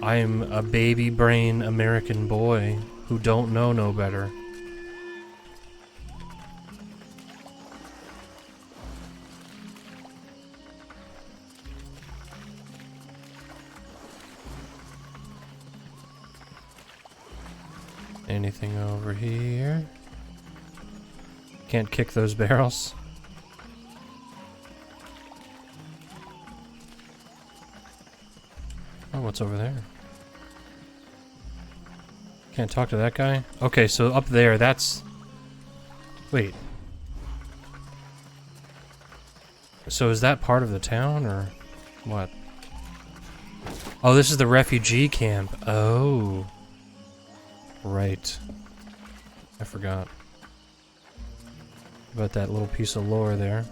Speaker 1: I'm a baby brain American boy who don't know no better. Anything over here? Can't kick those barrels. Oh, what's over there? Can't talk to that guy? Okay, so up there, that's... Wait. So is that part of the town, or what? Oh, this is the refugee camp. Oh. Right. I forgot about that little piece of lore there.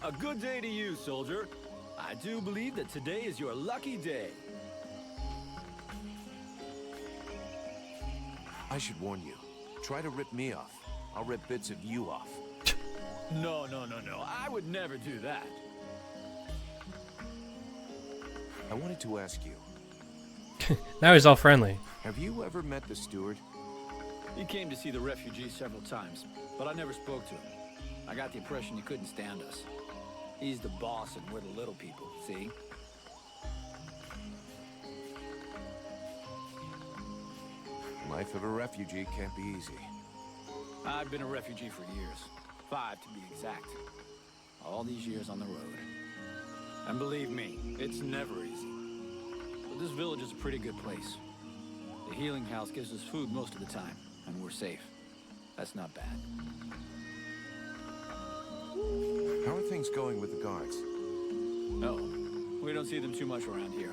Speaker 6: A good day to you, soldier. I do believe that today is your lucky day.
Speaker 3: I should warn you. Try to rip me off. I'll rip bits of you off.
Speaker 6: No. I would never do that.
Speaker 3: I wanted to ask you.
Speaker 1: Now he's all friendly.
Speaker 3: Have you ever met the steward?
Speaker 6: He came to see the refugees several times, but I never spoke to him. I got the impression he couldn't stand us. He's the boss and we're the little people, see?
Speaker 3: Life of a refugee can't be easy.
Speaker 6: I've been a refugee for years. 5 to be exact. All these years on the road. And believe me, it's never easy. But this village is a pretty good place. The healing house gives us food most of the time, and we're safe. That's not bad.
Speaker 3: How are things going with the guards?
Speaker 6: No, we don't see them too much around here.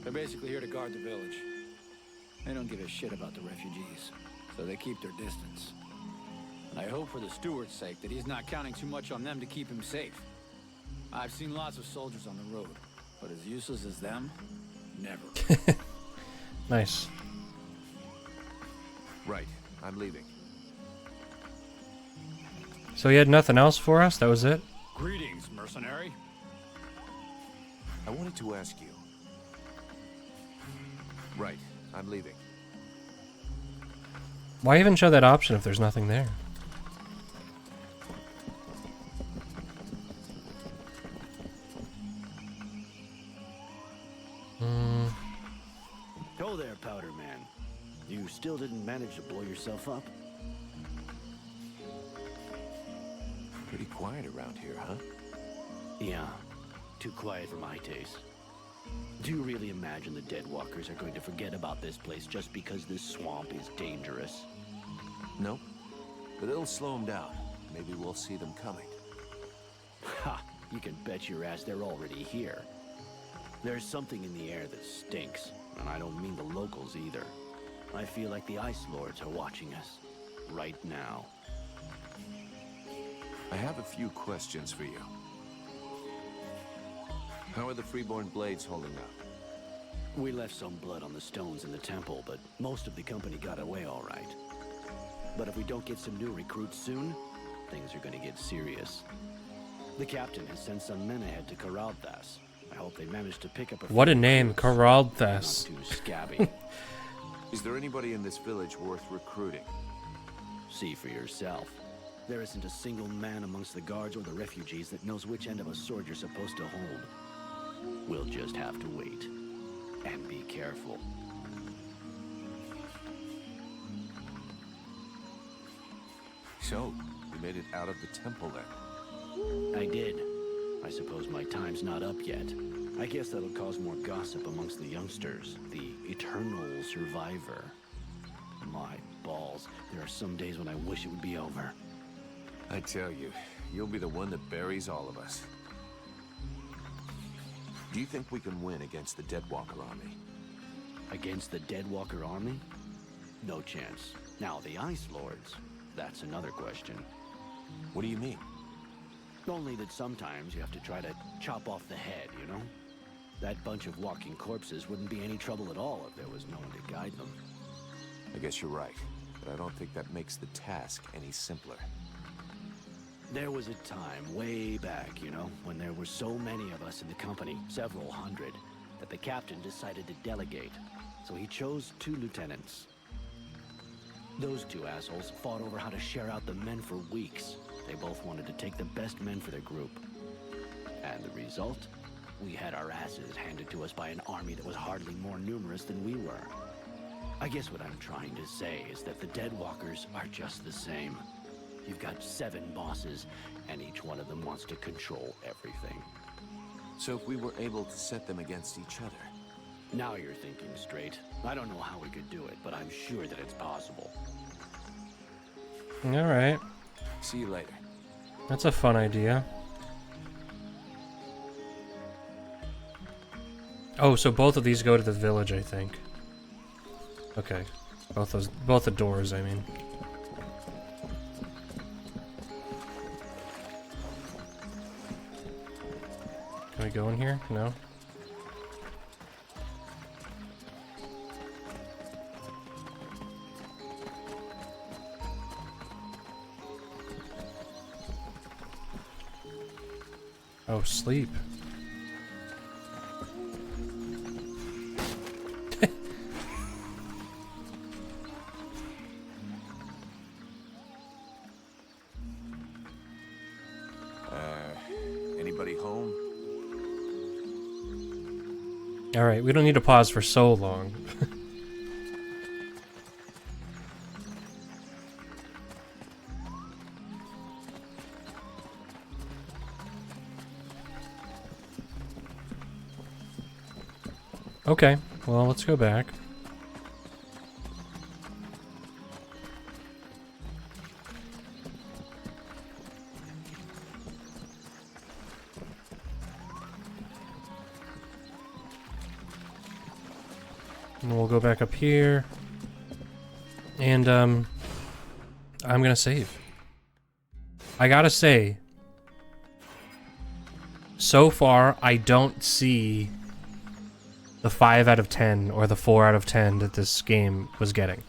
Speaker 6: They're basically here to guard the village. They don't give a shit about the refugees, so they keep their distance. And I hope for the steward's sake that he's not counting too much on them to keep him safe. I've seen lots of soldiers on the road, but as useless as them, never.
Speaker 1: Nice.
Speaker 3: Right, I'm leaving.
Speaker 1: So he had nothing else for us? That was it?
Speaker 6: Greetings, mercenary.
Speaker 3: I wanted to ask you. Right, I'm leaving.
Speaker 1: Why even show that option if there's nothing there?
Speaker 6: yourself up?
Speaker 3: Pretty quiet around here, huh?
Speaker 6: Yeah, too quiet for my taste. Do you really imagine the Deadwalkers are going to forget about this place just because this swamp is dangerous?
Speaker 3: Nope. But it'll slow them down. Maybe we'll see them coming.
Speaker 6: Ha! You can bet your ass they're already here. There's something in the air that stinks, and I don't mean the locals either. I feel like the Ice Lords are watching us. Right now.
Speaker 3: I have a few questions for you. How are the Freeborn Blades holding up?
Speaker 6: We left some blood on the stones in the temple, but most of the company got away all right. But if we don't get some new recruits soon, things are gonna get serious. The captain has sent some men ahead to Karaldthas. I hope they manage to pick up a few
Speaker 1: What a name,
Speaker 6: recruits.
Speaker 1: Karaldthas.
Speaker 6: Not too scabby.
Speaker 3: Is there anybody in this village worth recruiting?
Speaker 6: See for yourself. There isn't a single man amongst the guards or the refugees that knows which end of a sword you're supposed to hold. We'll just have to wait. And be careful.
Speaker 3: So, you made it out of the temple then?
Speaker 6: I did. I suppose my time's not up yet. I guess that'll cause more gossip amongst the youngsters. The eternal survivor. My balls. There are some days when I wish it would be over.
Speaker 3: I tell you, you'll be the one that buries all of us. Do you think we can win against the Deadwalker army?
Speaker 6: Against the Deadwalker army? No chance. Now, the Ice Lords, that's another question.
Speaker 3: What do you mean?
Speaker 6: Only that sometimes you have to try to chop off the head, you know? That bunch of walking corpses wouldn't be any trouble at all if there was no one to guide them.
Speaker 3: I guess you're right, but I don't think that makes the task any simpler.
Speaker 6: There was a time way back, you know, when there were so many of us in the company, several hundred, that the captain decided to delegate. So he chose 2 lieutenants. Those 2 assholes fought over how to share out the men for weeks. They both wanted to take the best men for their group. And the result? We had our asses handed to us by an army that was hardly more numerous than we were. I guess what I'm trying to say is that the Deadwalkers are just the same. You've got 7 bosses, and each one of them wants to control everything.
Speaker 3: So if we were able to set them against each other...
Speaker 6: Now you're thinking straight. I don't know how we could do it, but I'm sure that it's possible.
Speaker 1: Alright.
Speaker 3: See you later.
Speaker 1: That's a fun idea. Oh, so both of these go to the village, I think. Okay. Both the doors, I mean. Can we go in here? No? Oh, sleep.
Speaker 3: Anybody home?
Speaker 1: Alright, we don't need to pause for so long. Okay, well, let's go back. And we'll go back up here. And, I'm gonna save. I gotta say, so far, I don't see the 5 out of 10 or the 4 out of 10 that this game was getting.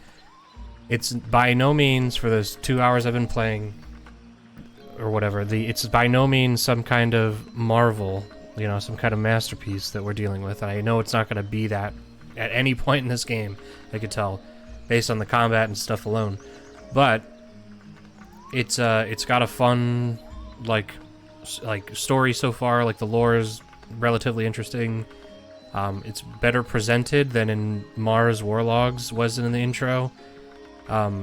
Speaker 1: It's by no means, for those 2 hours I've been playing, or whatever, it's by no means some kind of marvel, you know, some kind of masterpiece that we're dealing with. And I know it's not going to be that at any point in this game, I could tell, based on the combat and stuff alone. But it's got a fun, like story so far. Like, the lore is relatively interesting. It's better presented than in Mars Warlogs was in the intro.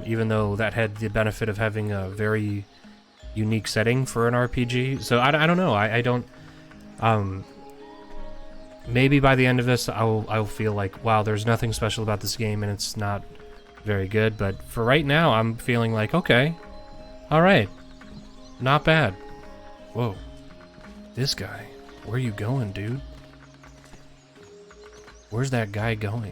Speaker 1: even though that had the benefit of having a very unique setting for an RPG. So I don't know. I don't. Maybe by the end of this, I'll feel like, wow, there's nothing special about this game, and it's not very good. But for right now, I'm feeling like, okay, all right, not bad. Whoa, this guy, where are you going, dude? Where's that guy going?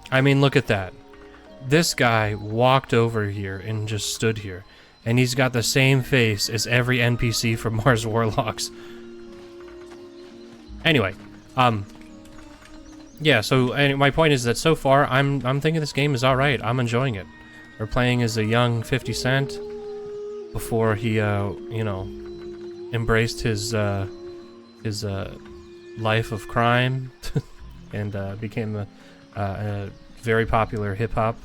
Speaker 1: I mean, look at that. This guy walked over here and just stood here. And he's got the same face as every NPC from Mars Warlocks. Anyway, yeah, so my point is that so far, I'm thinking this game is alright. I'm enjoying it. We're playing as a young 50 Cent before he, you know, embraced his life of crime and became a very popular hip-hop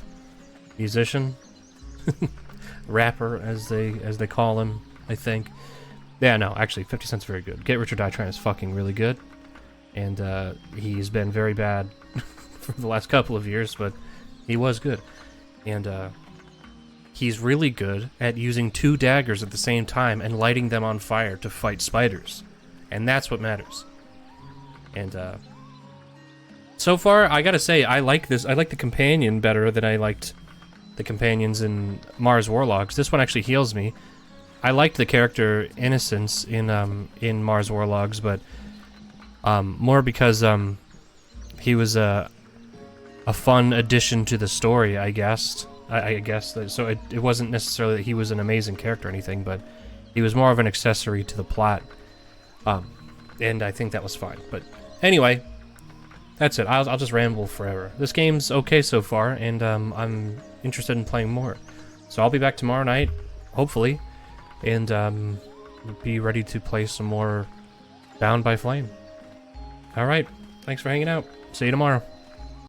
Speaker 1: musician. Rapper, as they call him, I think. Yeah, no, actually, 50 Cent's very good. Get Rich or Die Trying is fucking really good. And he's been very bad for the last couple of years, but he was good. And he's really good at using 2 daggers at the same time and lighting them on fire to fight spiders. And that's what matters. And so far, I gotta say, I like this. I like the companion better than I liked the companions in Mars Warlocks. This one actually heals me. I liked the character Innocence in Mars Warlocks, but more because he was a fun addition to the story, I guess. I guess. So it wasn't necessarily that he was an amazing character or anything, but he was more of an accessory to the plot. And I think that was fine. But anyway, that's it. I'll just ramble forever. This game's okay so far, and I'm interested in playing more. So I'll be back tomorrow night, hopefully, and be ready to play some more Bound by Flame. Alright, thanks for hanging out. See you tomorrow.